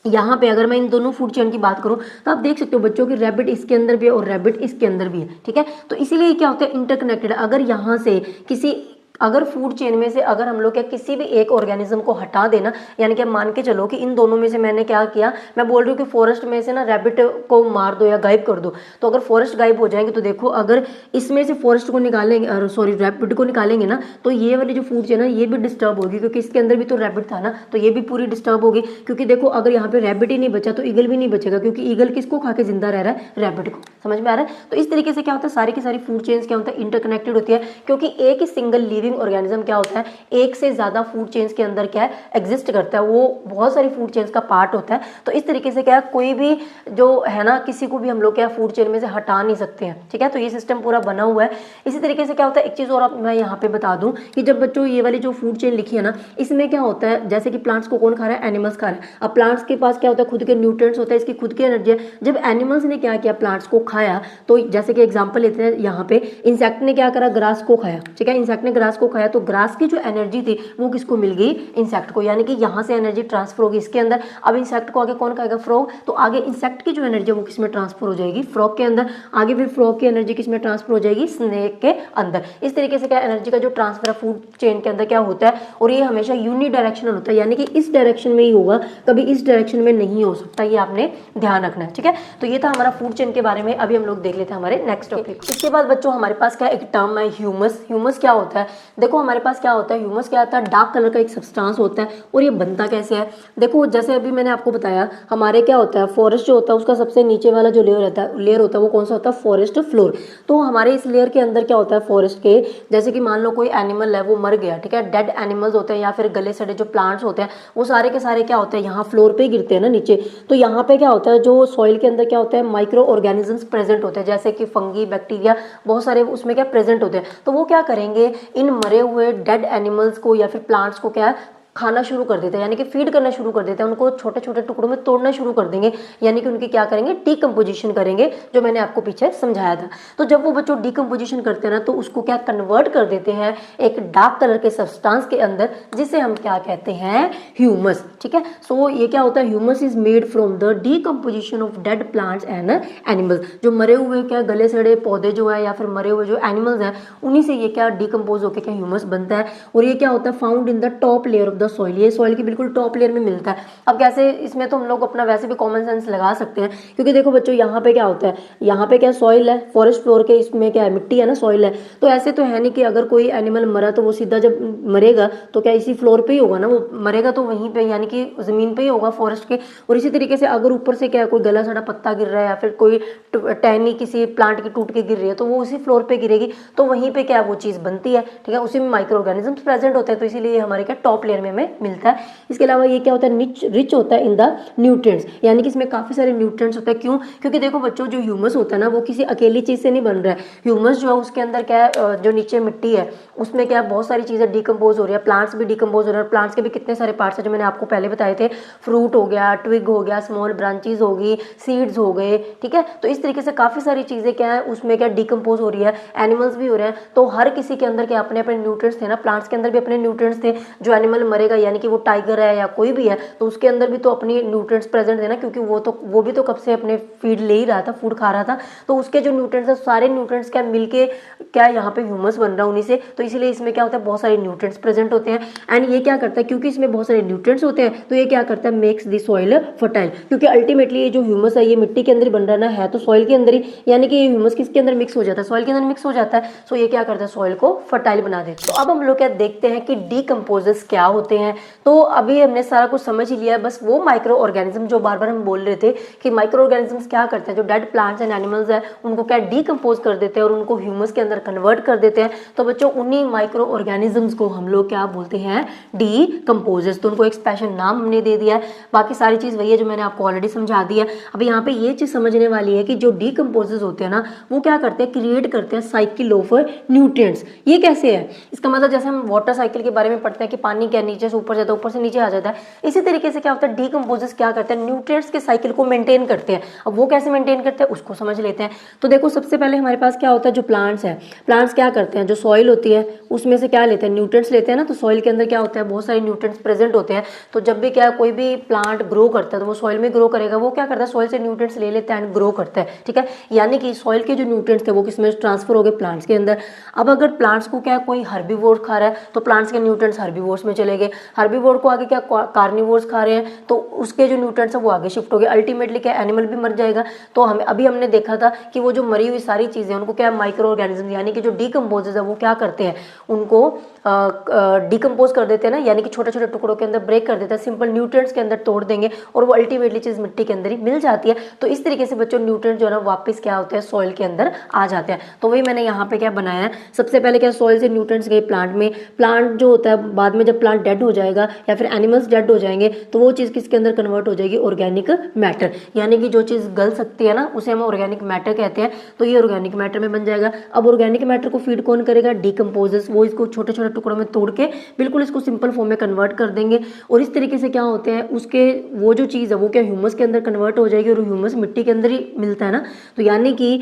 यहाँ पे अगर मैं इन दोनों फूड चेन की बात करूँ तो आप देख सकते हो बच्चों की रैबिट इसके अंदर भी है और रैबिट इसके अंदर भी है, ठीक है। तो इसीलिए क्या होता है, इंटरकनेक्टेड। अगर यहाँ से किसी अगर फूड चेन में से अगर हम लोग क्या किसी भी एक ऑर्गेनिज्म को हटा देना, यानी कि मान के चलो कि इन दोनों में से मैंने क्या किया, मैं बोल रही हूँ कि फॉरेस्ट में से ना रैबिट को मार दो या गायब कर दो, तो अगर फॉरेस्ट गायब हो जाएंगे तो देखो अगर इसमें से फॉरेस्ट को निकालेंगे, सॉरी रैबिट को निकालेंगे ना, तो ये वाली जो फूड चेन है ये भी डिस्टर्ब होगी, क्योंकि इसके अंदर भी तो रैबिट था ना, तो ये भी पूरी डिस्टर्ब होगी। क्योंकि देखो अगर यहाँ पे रैबिट ही नहीं बचा तो ईगल भी नहीं बचेगा, क्योंकि ईगल किसको खा के जिंदा रह रहा है, रैबिट को। समझ में आ रहा है। तो इस तरीके से क्या होता है, सारी की सारी फूड चेन्स क्या होता है, इंटरकनेक्टेड होती है, क्योंकि एक ही सिंगल लिविंग ऑर्गेनिज्म क्या होता है, एक से ज्यादा फूड चेन्स के अंदर क्या है, एग्जिस्ट करता है, वो बहुत सारी फूड चेन्स का पार्ट होता है। तो इस तरीके से क्या है, कोई भी जो है ना, किसी को भी हम लोग क्या फूड चेन में से हटा नहीं सकते हैं, ठीक है। तो ये सिस्टम पूरा बना हुआ है। इसी तरीके से क्या होता है, एक चीज और आप मैं यहाँ पे बता दूं कि जब बच्चों ये वाली जो फूड चेन लिखी है ना, इसमें क्या होता है, जैसे कि प्लांट्स को कौन खा रहा है, एनिमल्स खा रहा है। अब प्लांट्स के पास क्या होता है, खुद के न्यूट्रिएंट्स होता है, इसकी खुद की एनर्जी है। जब एनिमल्स ने क्या किया, प्लांट्स को खाया, तो जैसे कि एग्जाम्पल लेते हैं यहाँ पे, इंसेक्ट ने क्या करा, ग्रास को खाया, ठीक है। इंसेक्ट ने ग्रास को खाया तो ग्रास की जो एनर्जी थी वो किसको मिल गई, इंसेक्ट को, यानी कि यहाँ से एनर्जी ट्रांसफर होगी इसके अंदर। अब इंसेक्ट को आगे कौन खाएगा, फ्रॉग, तो आगे इंसेक्ट की जो एनर्जी है वो किसमें ट्रांसफर हो जाएगी, फ्रॉग के अंदर। आगे फिर फ्रॉग की एनर्जी किसमें ट्रांसफर हो जाएगी, स्नेक के अंदर। इस तरीके से क्या एनर्जी का जो ट्रांसफर है फूड चेन के अंदर क्या होता है, और ये हमेशा यूनिडायरेक्शनल होता है, यानी कि इस डायरेक्शन में ही होगा, कभी इस डायरेक्शन में नहीं हो सकता, ये आपने ध्यान रखना है, ठीक है। तो ये था हमारा फूड चेन के बारे में। अभी हम लोग देख लेते हैं हमारे नेक्स्ट टॉपिक। इसके बाद बच्चों हमारे पास क्या एक टर्म है, ह्यूमस। ह्यूमस क्या होता है, देखो हमारे पास क्या होता है, ह्यूमस क्या होता है, डार्क कलर का एक सब्सटेंस होता है। और ये बनता कैसे है, देखो जैसे अभी मैंने आपको बताया, हमारे क्या होता है, फॉरेस्ट जो होता है उसका सबसे नीचे वाला जो लेयर होता है वो कौन सा होता है, फॉरेस्ट फ्लोर। तो हमारे इस लेयर के अंदर क्या होता है, फॉरेस्ट के, जैसे कि मान लो कोई एनिमल है वो मर गया, ठीक है, डेड एनिमल्स होते हैं या फिर गले सड़े जो प्लांट्स होते हैं वो सारे के सारे क्या होते हैं, यहाँ फ्लोर पे गिरते हैं ना नीचे। तो यहाँ पे क्या होता है, जो सॉइल के अंदर क्या होता है, माइक्रो ऑर्गेनिजम्स प्रेजेंट होते हैं, जैसे कि फंगी, बैक्टीरिया, बहुत सारे उसमें क्या प्रेजेंट होते हैं। तो वो क्या करेंगे, इन मरे हुए डेड एनिमल्स को या फिर प्लांट्स को क्या खाना शुरू कर देते हैं, यानी कि फीड करना शुरू कर देते हैं, उनको छोटे छोटे टुकड़ों में तोड़ना शुरू कर देंगे, यानी कि उनकी क्या करेंगे, डीकम्पोजिशन करेंगे, जो मैंने आपको पीछे समझाया था। तो जब वो बच्चों डीकम्पोजिशन करते हैं ना, तो उसको क्या कन्वर्ट कर देते हैं एक डार्क कलर के सब्सटेंस के अंदर, जिसे हम क्या कहते हैं, ह्यूमस, ठीक है। सो ये क्या होता है, humus is made from the decomposition of dead plants and animals. जो मरे हुए क्या गले सड़े पौधे जो है या फिर मरे हुए जो एनिमल्स हैं, उन्हीं से ये क्या डीकम्पोज होकर क्या ह्यूमस बनता है। और ये क्या होता है, found in the top layer of the soil, ये सॉइल की बिल्कुल टॉप लेयर में मिलता है। अब कैसे, इसमें तो हम लोग अपना वैसे भी कॉमन सेंस लगा सकते हैं, क्योंकि देखो बच्चों यहाँ पे क्या होता है, यहाँ पे क्या सॉइल है, फॉरेस्ट फ्लोर के इसमें क्या है, मिट्टी है ना, सॉइल है। तो ऐसे तो है नहीं कि अगर कोई एनिमल मरा तो वो सीधा जब मरेगा तो क्या इसी फ्लोर पे ही होगा ना, वो मरेगा तो वहीं पे, यानी कि जमीन पे ही होगा फॉरेस्ट के। और इसी तरीके से अगर ऊपर से क्या कोई गला सड़ा पत्ता गिर रहा है या फिर कोई टहनी किसी प्लांट की टूट के गिर रही है, तो वो उसी फ्लोर पे गिरेगी, तो वहीं पे क्या वो चीज बनती है, ठीक है। उसी में माइक्रो ऑर्गेनिजम्स प्रेजेंट होते हैं, तो इसीलिए हमारे क्या टॉप लेयर में हमें मिलता है। इसके अलावा ये क्या होता है, रिच होता है इन द न्यूट्रिएंट्स, यानी कि इसमें काफी सारे न्यूट्रिएंट्स होते हैं। क्यों, क्योंकि देखो बच्चों जो ह्यूमस होता है ना, वो किसी अकेली चीज से नहीं बन रहा है। ह्यूमस जो है उसके अंदर क्या है, जो नीचे मिट्टी है उसमें क्या बहुत सारी चीजें डिकम्पोज हो रही है, प्लांट्स भी डिकम्पोज हो रहे हैं। प्लांट्स के भी कितने सारे पार्ट्स हैं जो मैंने आपको पहले बताए थे, फ्रूट हो गया, ट्विग हो गया, स्मॉल ब्रांचेस होगी, सीड्स हो गए, ठीक है। तो इस तरीके से काफी सारी चीजें क्या है उसमें क्या डिकम्पोज हो रही है, एनिमल्स भी हो रहे हैं। तो हर किसी के अंदर क्या अपने अपने न्यूट्रिएंट्स थे ना, प्लांट्स के अंदर भी अपने न्यूट्रिएंट्स थे। जो एनिमल मरे मरेगा, यानी कि वो टाइगर है या कोई भी है, तो उसके अंदर भी तो अपनी न्यूट्रिएंट्स प्रेजेंट है ना, क्योंकि वो भी तो कब से अपने फीड ले ही रहा था, फूड खा रहा था, तो उसके जो न्यूट्रिएंट्स है सारे न्यूट्रिएंट्स क्या मिलके क्या यहाँ पे ह्यूमस बन रहा है उन्हीं से, तो इसीलिए इसमें क्या होता है बहुत सारे न्यूट्रिएंट्स प्रेजेंट होते हैं। एंड ये क्या करता है, क्योंकि इसमें बहुत सारे न्यूट्रिएंट्स होते हैं, तो ये क्या करता है, मेक्स द सॉइल फर्टाइल, क्योंकि अल्टीमेटली ये जो ह्यूमस है ये मिट्टी के अंदर ही बन रहा है तो सॉइल के अंदर ही, यानी कि ये ह्यूमस किसके अंदर मिक्स हो जाता है, सॉइल के अंदर मिक्स हो जाता है, सो ये क्या करता है सॉइल को फर्टाइल बना देता है। तो अब हम लोग क्या देखते हैं कि डीकंपोजर्स क्या होते हैं। तो अभी हमने सारा कुछ समझ ही लिया है, बस वो माइक्रो ऑर्गेनिज्म जो बार बार हम बोल रहे थे कि माइक्रो ऑर्गेनिजम्स क्या करते हैं, जो डेड प्लांट्स एंड एनिमल्स है उनको क्या डीकंपोज कर देते हैं और उनको ह्यूमस के अंदर कन्वर्ट कर देते हैं। तो बच्चों उन्हीं माइक्रो ऑर्गेनिजम्स को हम लोग क्या बोलते हैं, डीकंपोजर्स। तो उनको एक स्पेशल नाम हमने दे दिया है, बाकी सारी चीज वही है जो मैंने आपको ऑलरेडी समझा दी है। अब यहाँ पे ये चीज समझने वाली है कि जो डीकंपोजर्स होते हैं ना वो क्या करते हैं, क्रिएट करते हैं साइकिल ऑफ न्यूट्रिएंट्स। ये कैसे है, इसका मतलब जैसे हम वाटर साइकिल के बारे में पढ़ते हैं कि पानी क्या नीचे से ऊपर जाता है, ऊपर से नीचे आ जाता है, इसी तरीके से क्या होता है डीकंपोजर्स क्या करते हैं, न्यूट्रिएंट्स के साइकिल को मेंटेन करते हैं। अब वो कैसे मेंटेन करते हैं उसको समझ लेते हैं। तो देखो सबसे पहले हमारे पास क्या होता है, जो प्लांट्स है, प्लांट्स क्या करते हैं, जो सॉइल होती है उसमें से क्या लेते हैं, न्यूट्रिएंट्स लेते हैं ना। तो सॉइल के अंदर क्या होता है, बहुत सारे न्यूट्रिएंट्स प्रेजेंट होते हैं। तो जब भी क्या कोई भी प्लांट ग्रो करता है तो वो सॉइल में ग्रो करेगा, वो क्या करता है सॉइल से न्यूट्रिएंट्स ले लेता है एंड ग्रो करता है, ठीक है। यानी कि सॉइल के जो न्यूट्रिएंट्स थे वो किसमें ट्रांसफर हो गए, प्लांट्स के अंदर। अब अगर प्लांट्स को क्या कोई हर्बीवोर खा रहा है तो प्लांट्स के न्यूट्रिएंट्स हर्बीवोर्स में चले गए, हर्बीवोर को आगे क्या कार्निवोर्स खा रहे हैं तो उसके जो न्यूट्रिएंट्स है वो आगे शिफ्ट हो गए, अल्टीमेटली क्या एनिमल भी मर जाएगा। तो हमने देखा था कि वो जो मरी हुई सारी चीजें उनको क्या माइक्रो ऑर्गेनिज्म यानी कि जो डीकंपोजर्स है वो क्या करते हैं, उनको डीकंपोज कर देते हैं ना, यानी कि छोटे छोटे टुकड़ों के अंदर ब्रेक कर देते हैं, सिंपल न्यूट्रिएंट्स के अंदर तोड़ देंगे और वो अल्टीमेटली चीज मिट्टी के अंदर ही मिल जाती है। तो इस तरीके से बच्चों न्यूट्रिएंट्स जो है ना वापस क्या होते हैं, सॉइल के अंदर आ जाते हैं। तो वही मैंने यहाँ पे क्या बनाया है, सबसे पहले क्या सॉइल से न्यूट्रिएंट्स गए प्लांट में, प्लांट जो होता है बाद में जब प्लांट डेड हो जाएगा या फिर एनिमल्स डेड हो जाएंगे तो वो चीज किसके अंदर कन्वर्ट हो जाएगी, ऑर्गेनिक मैटर, यानी कि जो चीज गल सकती है ना उसे हम ऑर्गेनिक मैटर कहते हैं। तो ये ऑर्गेनिक मैटर में बन जाएगा। अब ऑर्गेनिक मैटर को फीड कौन करेगा, डीकंपोजर्स, वो इसको छोटे छोटे टुकड़ों में तोड़ के बिल्कुल इसको सिंपल फॉर्म में कन्वर्ट कर देंगे और इस तरीके से क्या होते हैं उसके वो जो चीज़ है वो क्या ह्यूमस के अंदर कन्वर्ट हो जाएगी और ह्यूमस मिट्टी के अंदर ही मिलता है ना। तो यानी कि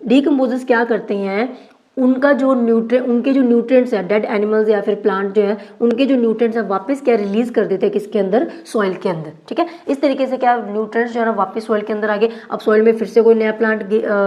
डीकंपोजर्स क्या करते हैं, उनके जो न्यूट्रिएंट्स है डेड एनिमल्स या फिर प्लांट जो है उनके जो न्यूट्रिएंट्स है वापस क्या रिलीज कर देते हैं किसके अंदर, सॉइल के अंदर, ठीक है। इस तरीके से क्या न्यूट्रिएंट्स जो है ना वापस सॉइल के अंदर आ गए। अब सॉइल में फिर से कोई नया प्लांट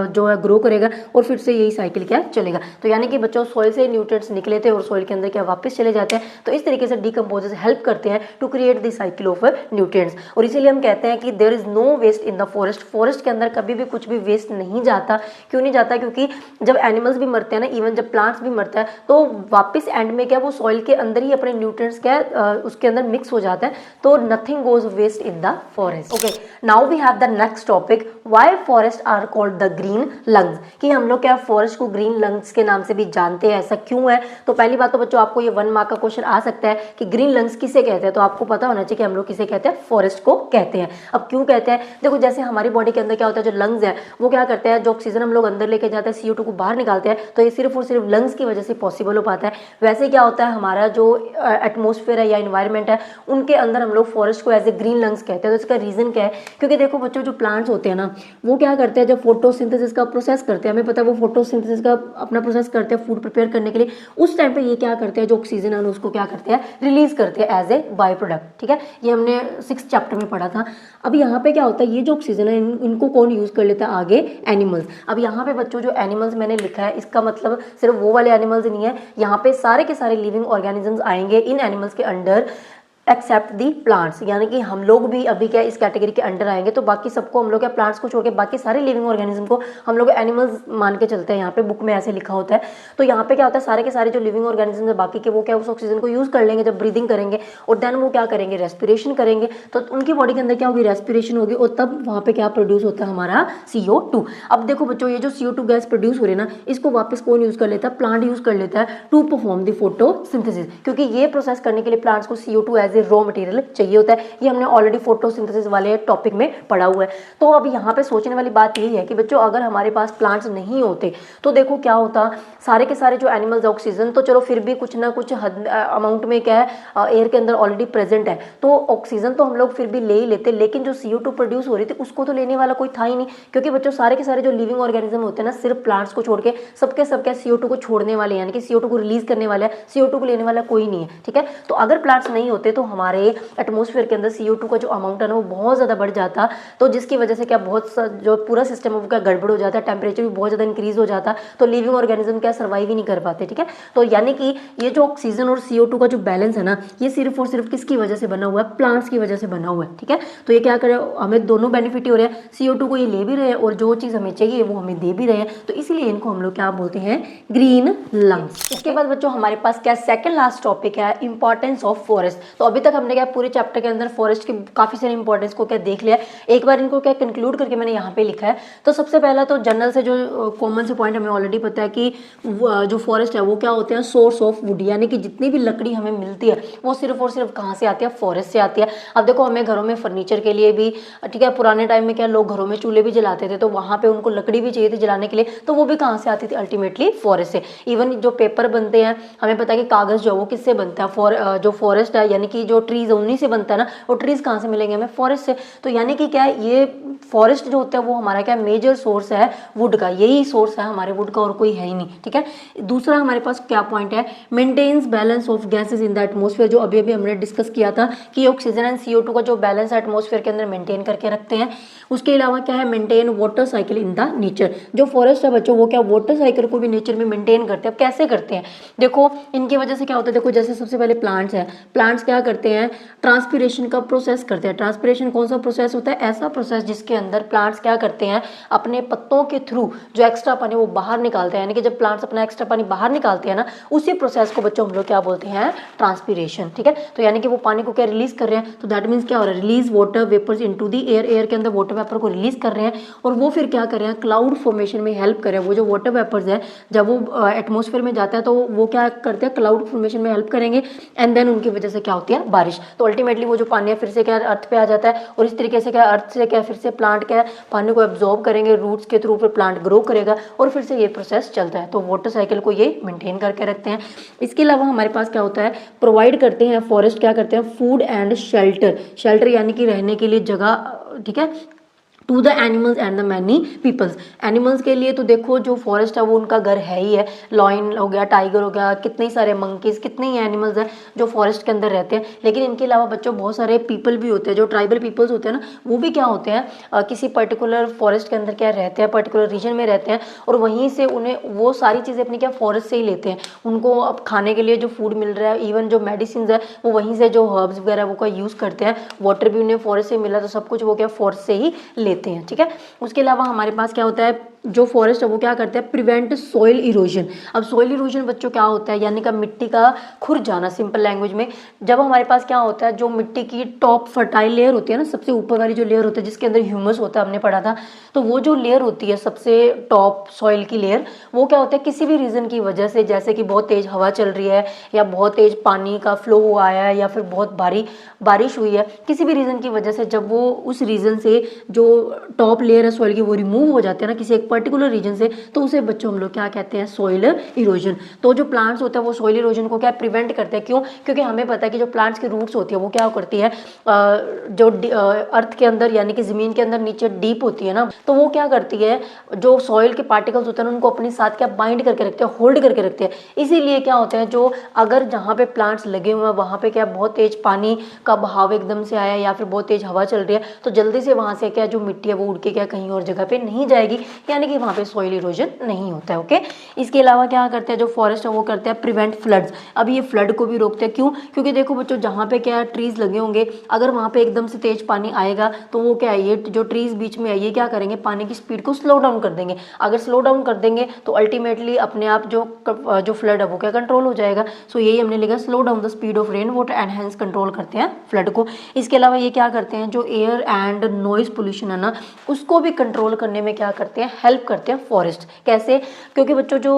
जो है ग्रो करेगा और फिर से यही साइकिल क्या चलेगा। तो यानी कि बच्चों सॉइल से न्यूट्रिएंट्स निकले थे और सॉइल के अंदर क्या वापस चले जाते हैं। तो इस तरीके से डीकंपोजर्स हेल्प करते हैं to create the cycle of nutrients. और इसीलिए हम कहते हैं कि there is no waste in the forest, forest के अंदर कभी भी कुछ भी वेस्ट नहीं जाता। क्यों नहीं जाता, क्योंकि जब एनिमल्स भी मरते हैं ना, इवन जब प्लांट्स भी मरता है तो वापस एंड में क्या वो सॉइल के अंदर ही अपने न्यूट्रिएंट्स क्या उसके अंदर मिक्स हो जाता है। तो nothing goes waste in the forest. Okay, now we have the next topic, why forest are called the green lungs, कि हम लोग क्या फॉरेस्ट को ग्रीन लंग्स के नाम से भी जानते हैं, ऐसा क्यों है। तो पहली बात तो बच्चों आपको ये 1 मार्क का क्वेश्चन आ सकता है कि ग्रीन लंग्स किसे कहते हैं, तो आपको पता होना चाहिए कि हम लोग किसे कहते हैं, फॉरेस्ट को कहते हैं। अब क्यों कहते हैं, देखो जैसे हमारी बॉडी के अंदर क्या होता है, जो लंग्स है वो क्या करते हैं, जो ऑक्सीजन हम लोग अंदर लेके जाते हैं, CO2 को बाहर निकालते हैं, तो ये सिर्फ और सिर्फ लंग्स की वजह से पॉसिबल हो पाता है। वैसे क्या होता है, हमारा जो एटमॉस्फेयर है या इन्वायरमेंट है उनके अंदर हम लोग फॉरेस्ट को एज ए ग्रीन लंग्स कहते हैं। तो इसका रीजन क्या है, क्योंकि देखो बच्चों जो प्लांट्स होते हैं ना वो क्या करते हैं, जब फोटोसिंथेसिस का प्रोसेस करते हैं, हमें पता है वो फोटोसिंथेसिस का अपना प्रोसेस करते हैं फूड प्रिपेयर करने के लिए, उस टाइम पे ये क्या करते हैं, जो ऑक्सीजन है उसको क्या करते हैं, रिलीज करते हैं एज ए बाय प्रोडक्ट, ठीक है। ये हमने 6th चैप्टर में पढ़ा था। अब यहाँ पे क्या होता है, ये जो ऑक्सीजन है इनको कौन यूज कर लेता है, आगे एनिमल्स। अब यहाँ पे बच्चों जो एनिमल्स मैंने लिखा है इसका मतलब सिर्फ वो वाले एनिमल्स नहीं है, यहाँ पे सारे के सारे लिविंग ऑर्गेनिजम्स आएंगे इन एनिमल्स के अंडर एक्सेप्ट दी प्लांट्स, यानी कि हम लोग भी अभी क्या इस कैटेगरी के अंडर आएंगे। तो बाकी सबको हम लोग क्या प्लांट्स को छोड़ के बाकी सारे लिविंग ऑर्गेनिज्म को हम लोग एनिमल्स मान के चलते हैं, यहाँ पे बुक में ऐसे लिखा होता है। तो यहाँ पे क्या होता है, सारे के सारे जो लिविंग ऑर्गेनिज्म है बाकी के वो क्या उस ऑक्सीजन को यूज कर लेंगे जब ब्रीदिंग करेंगे और देन वो क्या करेंगे, रेस्पिरेशन करेंगे। तो उनकी बॉडी के अंदर क्या होगी, रेस्पिरेशन होगी और तब वहाँ पे क्या प्रोड्यूस होता है, हमारा CO2। अब देखो बच्चों ये जो CO2 गैस प्रोड्यूस हो रही है ना इसको वापस कौन यूज कर लेता है, प्लांट यूज कर लेता है टू परफॉर्म द फोटोसिंथेसिस, क्योंकि ये प्रोसेस करने के लिए प्लांट्स को CO2 as as a raw material चाहिए होता है। ये हमने ऑलरेडी फोटोसिंथेसिस वाले टॉपिक में पढ़ा हुआ है। तो अब यहाँ पे सोचने वाली बात यही है कि बच्चों अगर हमारे पास प्लांट्स नहीं होते तो देखो क्या होता, सारे के सारे जो एनिमल्स ऑक्सीजन तो चलो फिर भी कुछ ना कुछ अमाउंट में क्या है एयर के अंदर ऑलरेडी प्रेजेंट है, तो ऑक्सीजन तो हम लोग फिर भी ले ही लेते, लेकिन जो CO2 प्रोड्यूस हो रही थी उसको तो लेने वाला कोई था ही नहीं, क्योंकि बच्चों सारे के सारे जो लिविंग ऑर्गेनिज्म होते हैं ना सिर्फ प्लांट्स को छोड़ के सबके सबके CO2 को छोड़ने वाले यानी कि CO2 को रिलीज करने वाला है, CO2 को लेने वाला कोई नहीं है। ठीक है, तो अगर प्लांट्स नहीं होते तो हमारे एटमॉस्फेयर के अंदर CO2 का जो अमाउंट है ना वो बहुत ज़्यादा बढ़ जाता, तो जिसकी वजह से क्या बहुत जो पूरा सिस्टम है वो क्या गड़बड़ हो जाता है, टेम्परेचर भी बहुत ज़्यादा इंक्रीज हो जाता, तो लिविंग ऑर्गेनिज्म क्या सर्वाइव ही नहीं कर पाते। ठीक है, तो यानी कि ये जो ऑक्सीजन और CO2 का जो बैलेंस है ना ये सिर्फ और सिर्फ किसकी वजह से बना हुआ है, प्लांट्स की वजह से बना हुआ है। ठीक है, तो ये क्या करे, हमें दोनों बेनिफिट हो रहे हैं, CO2 को ये ले भी रहे हैं और जो चीज़ हमें चाहिए वो हमें दे भी रहे हैं, तो इसीलिए इनको हम लोग क्या बोलते हैं, ग्रीन लंग्स। इसके बाद बच्चों हमारे पास क्या सेकंड लास्ट टॉपिक है, इंपॉर्टेंस ऑफ फॉरेस्ट। तो अभी तक हमने क्या पूरे चैप्टर के अंदर फॉरेस्ट की काफी सारे इंपॉर्टेंस को क्या देख लिया, एक बार इनको क्या कंक्लूड करके मैंने यहाँ पे लिखा है। तो सबसे पहला तो जनरल से जो कॉमन से पॉइंट हमें ऑलरेडी पता है कि जो फॉरेस्ट है वो क्या होते हैं, सोर्स ऑफ वुड, यानी कि जितनी भी लकड़ी हमें मिलती है वो सिर्फ और सिर्फ कहाँ से आती है, फॉरेस्ट से आती है। अब देखो हमें घरों में फर्नीचर के लिए भी, ठीक है, पुराने टाइम में क्या लोग घरों में चूल्हे भी जलाते थे तो वहाँ पे उनको लकड़ी भी चाहिए थी जलाने के लिए, तो वो भी कहाँ से आती थी, अल्टीमेटली फॉरेस्ट से। इवन जो पेपर बनते हैं हमें पता है कि कागज जो वो किससे बनता है, जो फॉरेस्ट है यानी कि जो ट्रीज उन्हीं से बनता है ना, वो ट्रीज कहाँ से मिलेंगे हमें, फॉरेस्ट से। तो यानी कि क्या है, ये फॉरेस्ट जो होता है वो हमारा क्या मेजर सोर्स है वुड का, यही सोर्स है हमारे वुड का और कोई है ही नहीं। ठीक है, दूसरा हमारे पास क्या पॉइंट है, maintains balance of gases in the atmosphere, जो अभी अभी हमने डिस्कस किया था कि ऑक्सीजन एंड CO2 का जो बैलेंस है एटमॉस्फेयर के अंदर मेंटेन करके रखते हैं। उसके अलावा क्या है, maintain water cycle in the nature, जो फॉरेस्ट है बच्चों वो क्या वाटर साइकिल को भी नेचर में मेंटेन करते हैं। अब कैसे करते हैं, देखो इनकी वजह से क्या होता है, देखो जैसे सबसे पहले प्लांट्स है, प्लांट्स क्या करते हैं, ट्रांसपीरेशन का प्रोसेस करते हैं। ट्रांसपीरेशन कौन सा प्रोसेस होता है, ऐसा प्रोसेस जिसके अंदर प्लांट्स क्या करते हैं, अपने पत्तों के थ्रू जो एक्स्ट्रा पानी वो बाहर निकालते हैं, यानी कि जब प्लांट्स अपना एक्स्ट्रा पानी बाहर निकालते हैं ना, उसी प्रोसेस को बच्चों हम लोग क्या बोलते हैं, ट्रांसपीरेशन। ठीक है, तो यानी कि वो पानी को क्या रिलीज कर रहे हैं, तो दैट मीन्स क्या हो रहा है, release water vapours into the air, air के अंदर वाटर वेपर को रिलीज कर रहे हैं और वो फिर क्या कर रहे हैं, क्लाउड फॉर्मेशन में हेल्प कर रहे हैं। वो जो वाटर वेपर्स है जब वो एटमॉस्फेयर में जाता है तो वो क्या करते हैं, क्लाउड फॉर्मेशन में हेल्प करेंगे एंड देन उनकी वजह से क्या होती है, बारिश। तो अल्टीमेटली वो जो पानी है फिर से क्या अर्थ पे आ जाता है और इस तरीके से क्या अर्थ से क्या फिर से प्लांट क्या पानी को एब्जॉर्ब करेंगे रूट्स के थ्रू, फिर प्लांट ग्रो करेगा और फिर से ये प्रोसेस चलता है। तो वाटर साइकिल को ये मेंटेन करके रखते हैं। इसके अलावा हमारे पास क्या होता है, प्रोवाइड करते हैं, फॉरेस्ट क्या करते हैं, फूड एंड शेल्टर, शेल्टर यानी कि रहने के लिए जगह, ठीक है, to the animals and the many peoples. Animals के लिए तो देखो जो फॉरेस्ट है वो उनका घर है ही है, लॉयन हो गया, टाइगर हो गया, कितने सारे मंकीज, कितने ही एनिमल्स हैं जो फॉरेस्ट के अंदर रहते हैं। लेकिन इनके अलावा बच्चों बहुत सारे पीपल भी होते हैं, जो ट्राइबल पीपल्स होते हैं ना, वो भी क्या होते हैं, किसी पर्टिकुलर फॉरेस्ट के अंदर क्या रहते हैं, पर्टिकुलर रीजन में रहते हैं और वहीं से उन्हें वो सारी चीज़ें अपनी क्या फॉरेस्ट से ही लेते हैं। उनको अब खाने के लिए जो फूड मिल रहा है, इवन जो मेडिसिन है वो वहीं से, जो हर्ब्स वगैरह वो का यूज़ करते हैं, वाटर भी उन्हें फॉरेस्ट से मिला, तो सब कुछ वो क्या फॉरेस्ट से ही लेते हैं। ठीक है, उसके अलावा हमारे पास क्या होता है, जो फॉरेस्ट है वो क्या करते हैं, प्रिवेंट सॉइल इरोजन। अब सॉइल इरोजन बच्चों क्या होता है, यानी कि मिट्टी का खुर जाना, सिंपल लैंग्वेज में। जब हमारे पास क्या होता है, जो मिट्टी की टॉप फर्टाइल लेयर होती है ना, सबसे ऊपर वाली जो लेयर होती है जिसके अंदर ह्यूमस होता है, हमने पढ़ा था, तो वो जो लेयर होती है सबसे टॉप सॉइल की लेयर, वो क्या होता है, किसी भी रीजन की वजह से, जैसे कि बहुत तेज हवा चल रही है या बहुत तेज पानी का फ्लो आया है या फिर बहुत भारी बारिश हुई है, किसी भी रीजन की वजह से जब वो उस रीजन से जो टॉप लेयर है सॉइल की वो रिमूव हो जाते हैं ना किसी एक पर्टिकुलर रीजन से, तो उसे बच्चों हम लोग क्या कहते हैं, सॉइल इरोजन। तो जो प्लांट्स होता है वो सॉइल इरोजन को क्या प्रिवेंट करते हैं, क्यों, क्योंकि हमें पता है कि जो प्लांट्स की रूट्स होती है वो क्या करती है, जो अर्थ के अंदर यानी कि जमीन के अंदर नीचे डीप होती है ना, तो वो क्या करती है, जो सॉइल के पार्टिकल्स होते हैं उनको अपने साथ क्या बाइंड करके रखते हैं, होल्ड करके रखते हैं। इसीलिए क्या होता है, जो अगर जहाँ पे प्लांट्स लगे हुए हैं वहाँ पे क्या बहुत तेज पानी का बहाव एकदम से आया या फिर बहुत तेज हवा चल रही है, तो जल्दी से वहाँ से क्या जो मिट्टी है वो उड़ के क्या कहीं और जगह पे नहीं जाएगी, यानी कि वहाँ पे सॉइल इरोजन नहीं होता है। ओके, इसके अलावा क्या करते हैं जो फॉरेस्ट है वो करते हैं प्रिवेंट फ्लड्स। अब ये फ्लड को भी रोकते हैं, क्यों, क्योंकि देखो बच्चों जहाँ पे क्या ट्रीज लगे होंगे, अगर वहाँ पे एकदम से तेज पानी आएगा तो वो क्या है, ये जो ट्रीज बीच में है ये क्या करेंगे, पानी की स्पीड को स्लो डाउन कर देंगे। अगर स्लो डाउन कर देंगे तो अल्टीमेटली अपने आप जो फ्लड है वो क्या कंट्रोल हो जाएगा। सो यही हमने लिखा, slow down the speed of rain water and hence control करते हैं फ्लड को। इसके अलावा ये क्या करते हैं, जो एयर एंड नॉइज पोल्यूशन है ना, उसको भी कंट्रोल करने में क्या करते हैं, हेल्प हेल्प करते हैं फॉरेस्ट। कैसे? क्योंकि बच्चों जो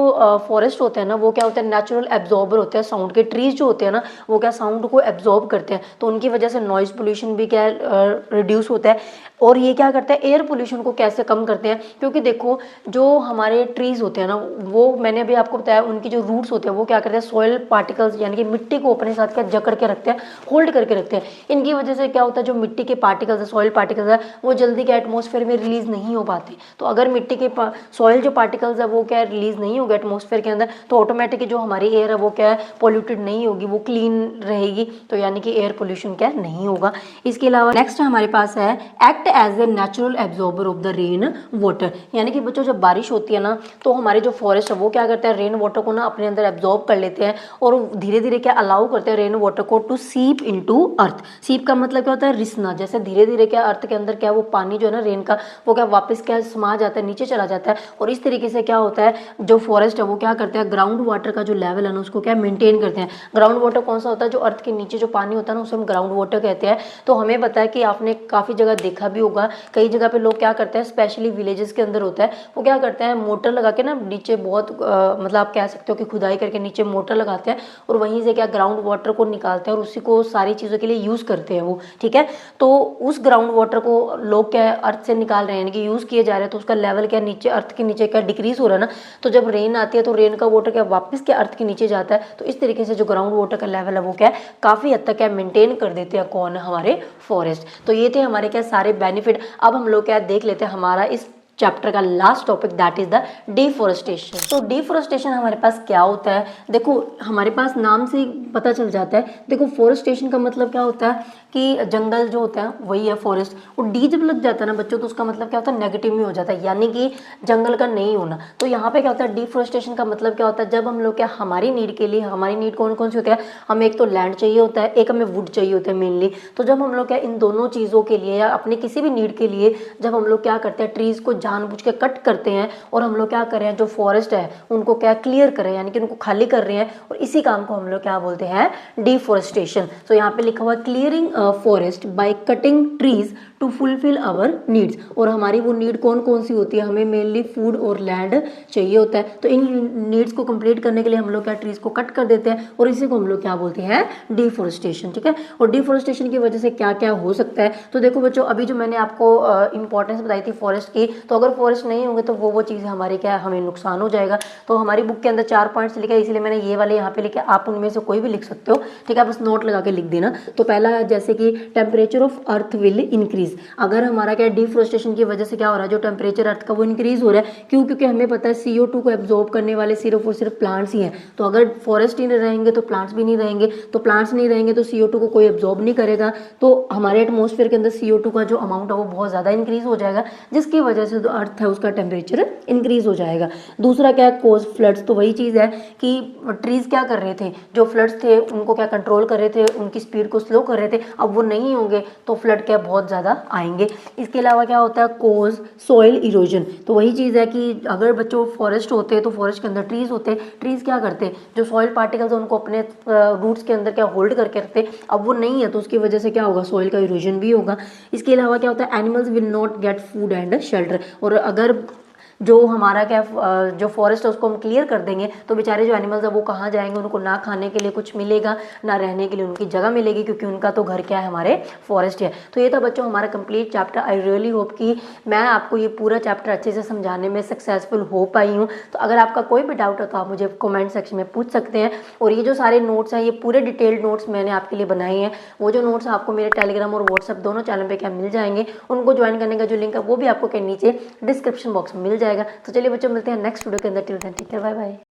फॉरेस्ट होते हैं ना वो क्या होता है, नेचुरल एब्जॉर्बर होते हैं साउंड के। ट्रीज जो होते हैं ना वो क्या साउंड को एब्जॉर्ब करते हैं, तो उनकी वजह से नॉइज पोल्यूशन भी क्या रिड्यूस होता है। और ये क्या करता है, एयर पोल्यूशन को कैसे कम करते हैं, क्योंकि देखो जो हमारे ट्रीज होते हैं ना वो मैंने अभी आपको बताया उनकी जो रूट्स होते हैं वो क्या करते हैं, सॉइल पार्टिकल्स यानी कि मिट्टी को अपने साथ क्या जकड़ के रखते हैं, होल्ड करके रखते हैं। इनकी वजह से क्या होता है, जो मिट्टी के पार्टिकल्स है, सॉइल पार्टिकल्स है, वो जल्दी क्या एटमॉस्फेयर में रिलीज नहीं हो पाते। तो अगर मिट्टी के सॉइल जो पार्टिकल्स है वो क्या रिलीज नहीं होगा एटमॉस्फेयर के अंदर, तो ऑटोमेटिकली जो हमारी एयर है वो क्या है, पॉल्यूटेड नहीं होगी, वो क्लीन रहेगी, तो यानी कि एयर पोल्यूशन क्या नहीं होगा। इसके अलावा नेक्स्ट हमारे पास है act as a natural absorber of the rain water, यानी कि बच्चों जब बारिश होती है ना तो हमारे जो फॉरेस्ट है वो क्या करते हैं, रेन वाटर को ना अपने अंदर एब्जॉर्ब कर लेते हैं और धीरे धीरे क्या अलाउ करते हैं रेन वाटर को टू सीप इनटू अर्थ। सीप का मतलब क्या होता है, रिसना। जैसे धीरे धीरे क्या अर्थ के अंदर क्या वो पानी जो है ना रेन का वो क्या वापस क्या समा जाता है, नीचे चला जाता है। और इस तरीके से क्या होता है, जो फॉरेस्ट है वो क्या करते हैं, ग्राउंड वाटर का जो लेवल है ना उसको क्या मेंटेन करते हैं। ग्राउंड वाटर कौन सा होता है, जो अर्थ के नीचे जो पानी होता है ना उसे हम ग्राउंड वाटर कहते हैं। तो हमें पता है कि आपने काफ़ी जगह देखा भी होगा, कई जगह पे लोग क्या करते हैं, स्पेशली विलेजेस के अंदर होता है, वो क्या करते हैं मोटर लगा के ना नीचे बहुत मतलब आप कह सकते हो कि खुदाई करके नीचे मोटर लगाते हैं और वहीं से क्या ग्राउंड वाटर को निकालते हैं और उसी को सारी चीज़ों के लिए यूज़ करते हैं वो, ठीक है। तो उस ग्राउंड वाटर को लोग क्या अर्थ से निकाल रहे हैं, यानी कि यूज़ किए जा रहे हैं, तो उसका लेवल क्या नीचे अर्थ के नीचे क्या डिक्रीज हो रहा है ना। तो जब रेन आती है तो रेन का वाटर क्या वापस क्या अर्थ के नीचे जाता है। तो इस तरीके से जो ग्राउंड वाटर का लेवल है वो क्या काफ़ी हद तक क्या मेंटेन कर देते हैं कौन, हमारे फॉरेस्ट। तो ये थे हमारे क्या सारे बेनिफिट। अब हम लोग क्या देख लेते हैं हमारा इस चैप्टर का last topic, that is the deforestation. तो डिफोरेस्टेशन हमारे पास क्या होता है, देखो हमारे पास नाम से ही पता चल जाता है। देखो फॉरेस्टेशन का मतलब क्या होता है कि जंगल जो होता है वही है फॉरेस्ट। और डी जब लग जाता है ना बच्चों तो उसका मतलब क्या होता है, नेगेटिव में हो जाता है, यानी कि जंगल का नहीं होना। तो यहाँ पे क्या होता है, डिफोरेस्टेशन का मतलब क्या होता है, जब हम लोग क्या हमारी नीड के लिए, हमारी नीड कौन कौन सी होती है, हमें एक तो लैंड चाहिए होता है, एक हमें वुड चाहिए होता है मेनली। तो जब हम लोग क्या इन दोनों चीज़ों के लिए या अपनी किसी भी नीड के लिए जब हम लोग क्या करते हैं, ट्रीज को जानबूझ के कट करते हैं और हम लोग क्या कर रहे हैं, जो फॉरेस्ट है उनको क्या क्लियर कर रहे हैं, यानी कि उनको खाली कर रहे हैं, और इसी काम को हम लोग क्या बोलते हैं, डिफोरेस्टेशन। तो यहाँ पे लिखा हुआ clearing forest by cutting trees to fulfil our needs. और हमारी वो नीड कौन कौन सी होती है, हमें मेनली फूड और लैंड चाहिए होता है। तो इन नीड्स को कंप्लीट करने के लिए हम लोग क्या ट्रीज को कट कर देते हैं और इसी को हम लोग क्या बोलते हैं, डिफोरेस्टेशन, ठीक है। और डिफोरेस्टेशन की वजह से क्या क्या हो सकता है, तो देखो बच्चों अभी जो मैंने आपको इंपॉर्टेंस बताई थी फॉरेस्ट की, तो अगर फॉरेस्ट नहीं होंगे तो वो चीज़ें हमारी क्या हमें नुकसान हो जाएगा। तो हमारी बुक के अंदर 4 पॉइंट्स लिखे, इसलिए मैंने ये वाले यहाँ पे लिखे, आप उनमें से कोई भी लिख सकते हो, ठीक है, बस नोट लगा के लिख देना। तो पहला है जैसे कि temperature of earth will increase. अगर हमारा क्या डिफोरेस्टेशन की वजह से क्या हो रहा है, जो टेम्परेचर अर्थ का वो इंक्रीज हो रहा है, क्यों, क्योंकि हमें पता है CO2 को एब्जॉर्ब करने वाले सिर्फ और सिर्फ प्लांट्स ही हैं। तो अगर फॉरेस्ट ही नहीं रहेंगे तो प्लांट्स भी नहीं रहेंगे, तो प्लांट्स नहीं रहेंगे तो CO2 को कोई एब्जॉर्ब नहीं करेगा, तो हमारे एटमॉस्फेयर के अंदर CO2 का जो अमाउंट है वो बहुत ज़्यादा इंक्रीज हो जाएगा, जिसकी वजह से जो अर्थ है उसका टेम्परेचर इंक्रीज हो जाएगा। दूसरा क्या है, कोज फ्लड्स। तो वही चीज़ है कि ट्रीज क्या कर रहे थे, जो फ्लड्स थे उनको क्या कंट्रोल कर रहे थे, उनकी स्पीड को स्लो कर रहे थे, अब वो नहीं होंगे तो फ्लड क्या बहुत ज़्यादा आएंगे। इसके अलावा क्या होता है, कोज सॉइल इरोजन। तो वही चीज़ है कि अगर बच्चों फॉरेस्ट होते हैं तो फॉरेस्ट के अंदर ट्रीज होते हैं, ट्रीज क्या करते हैं, जो सॉइल पार्टिकल्स है उनको अपने रूट्स के अंदर क्या होल्ड करके रखते, अब वो नहीं है तो उसकी वजह से क्या होगा, सॉइल का इरोजन भी होगा। इसके अलावा क्या होता है, animals will not get food and shelter. और अगर जो हमारा क्या जो फॉरेस्ट है उसको हम क्लियर कर देंगे तो बेचारे जो एनिमल्स है वो कहाँ जाएंगे, उनको ना खाने के लिए कुछ मिलेगा, ना रहने के लिए उनकी जगह मिलेगी, क्योंकि उनका तो घर क्या है, हमारे फॉरेस्ट है। तो ये था बच्चों हमारा complete chapter. I really hope कि मैं आपको ये पूरा चैप्टर अच्छे से समझाने में सक्सेसफुल हो पाई हूँ। तो अगर आपका कोई भी डाउट है तो आप मुझे कमेंट सेक्शन में पूछ सकते हैं। और ये जो सारे नोट्स हैं, ये पूरे डिटेल्ड नोट्स मैंने आपके लिए बनाए हैं। वो जो नोट्स आपको मेरे टेलीग्राम और व्हाट्सएप दोनों चैनल पर क्या मिल जाएंगे, उनको ज्वाइन करने का जो लिंक है वो भी आपको नीचे डिस्क्रिप्शन बॉक्स में मिल जाएगा। तो चलिए बच्चों मिलते हैं नेक्स्ट वीडियो के अंदर। Till then take care, bye bye.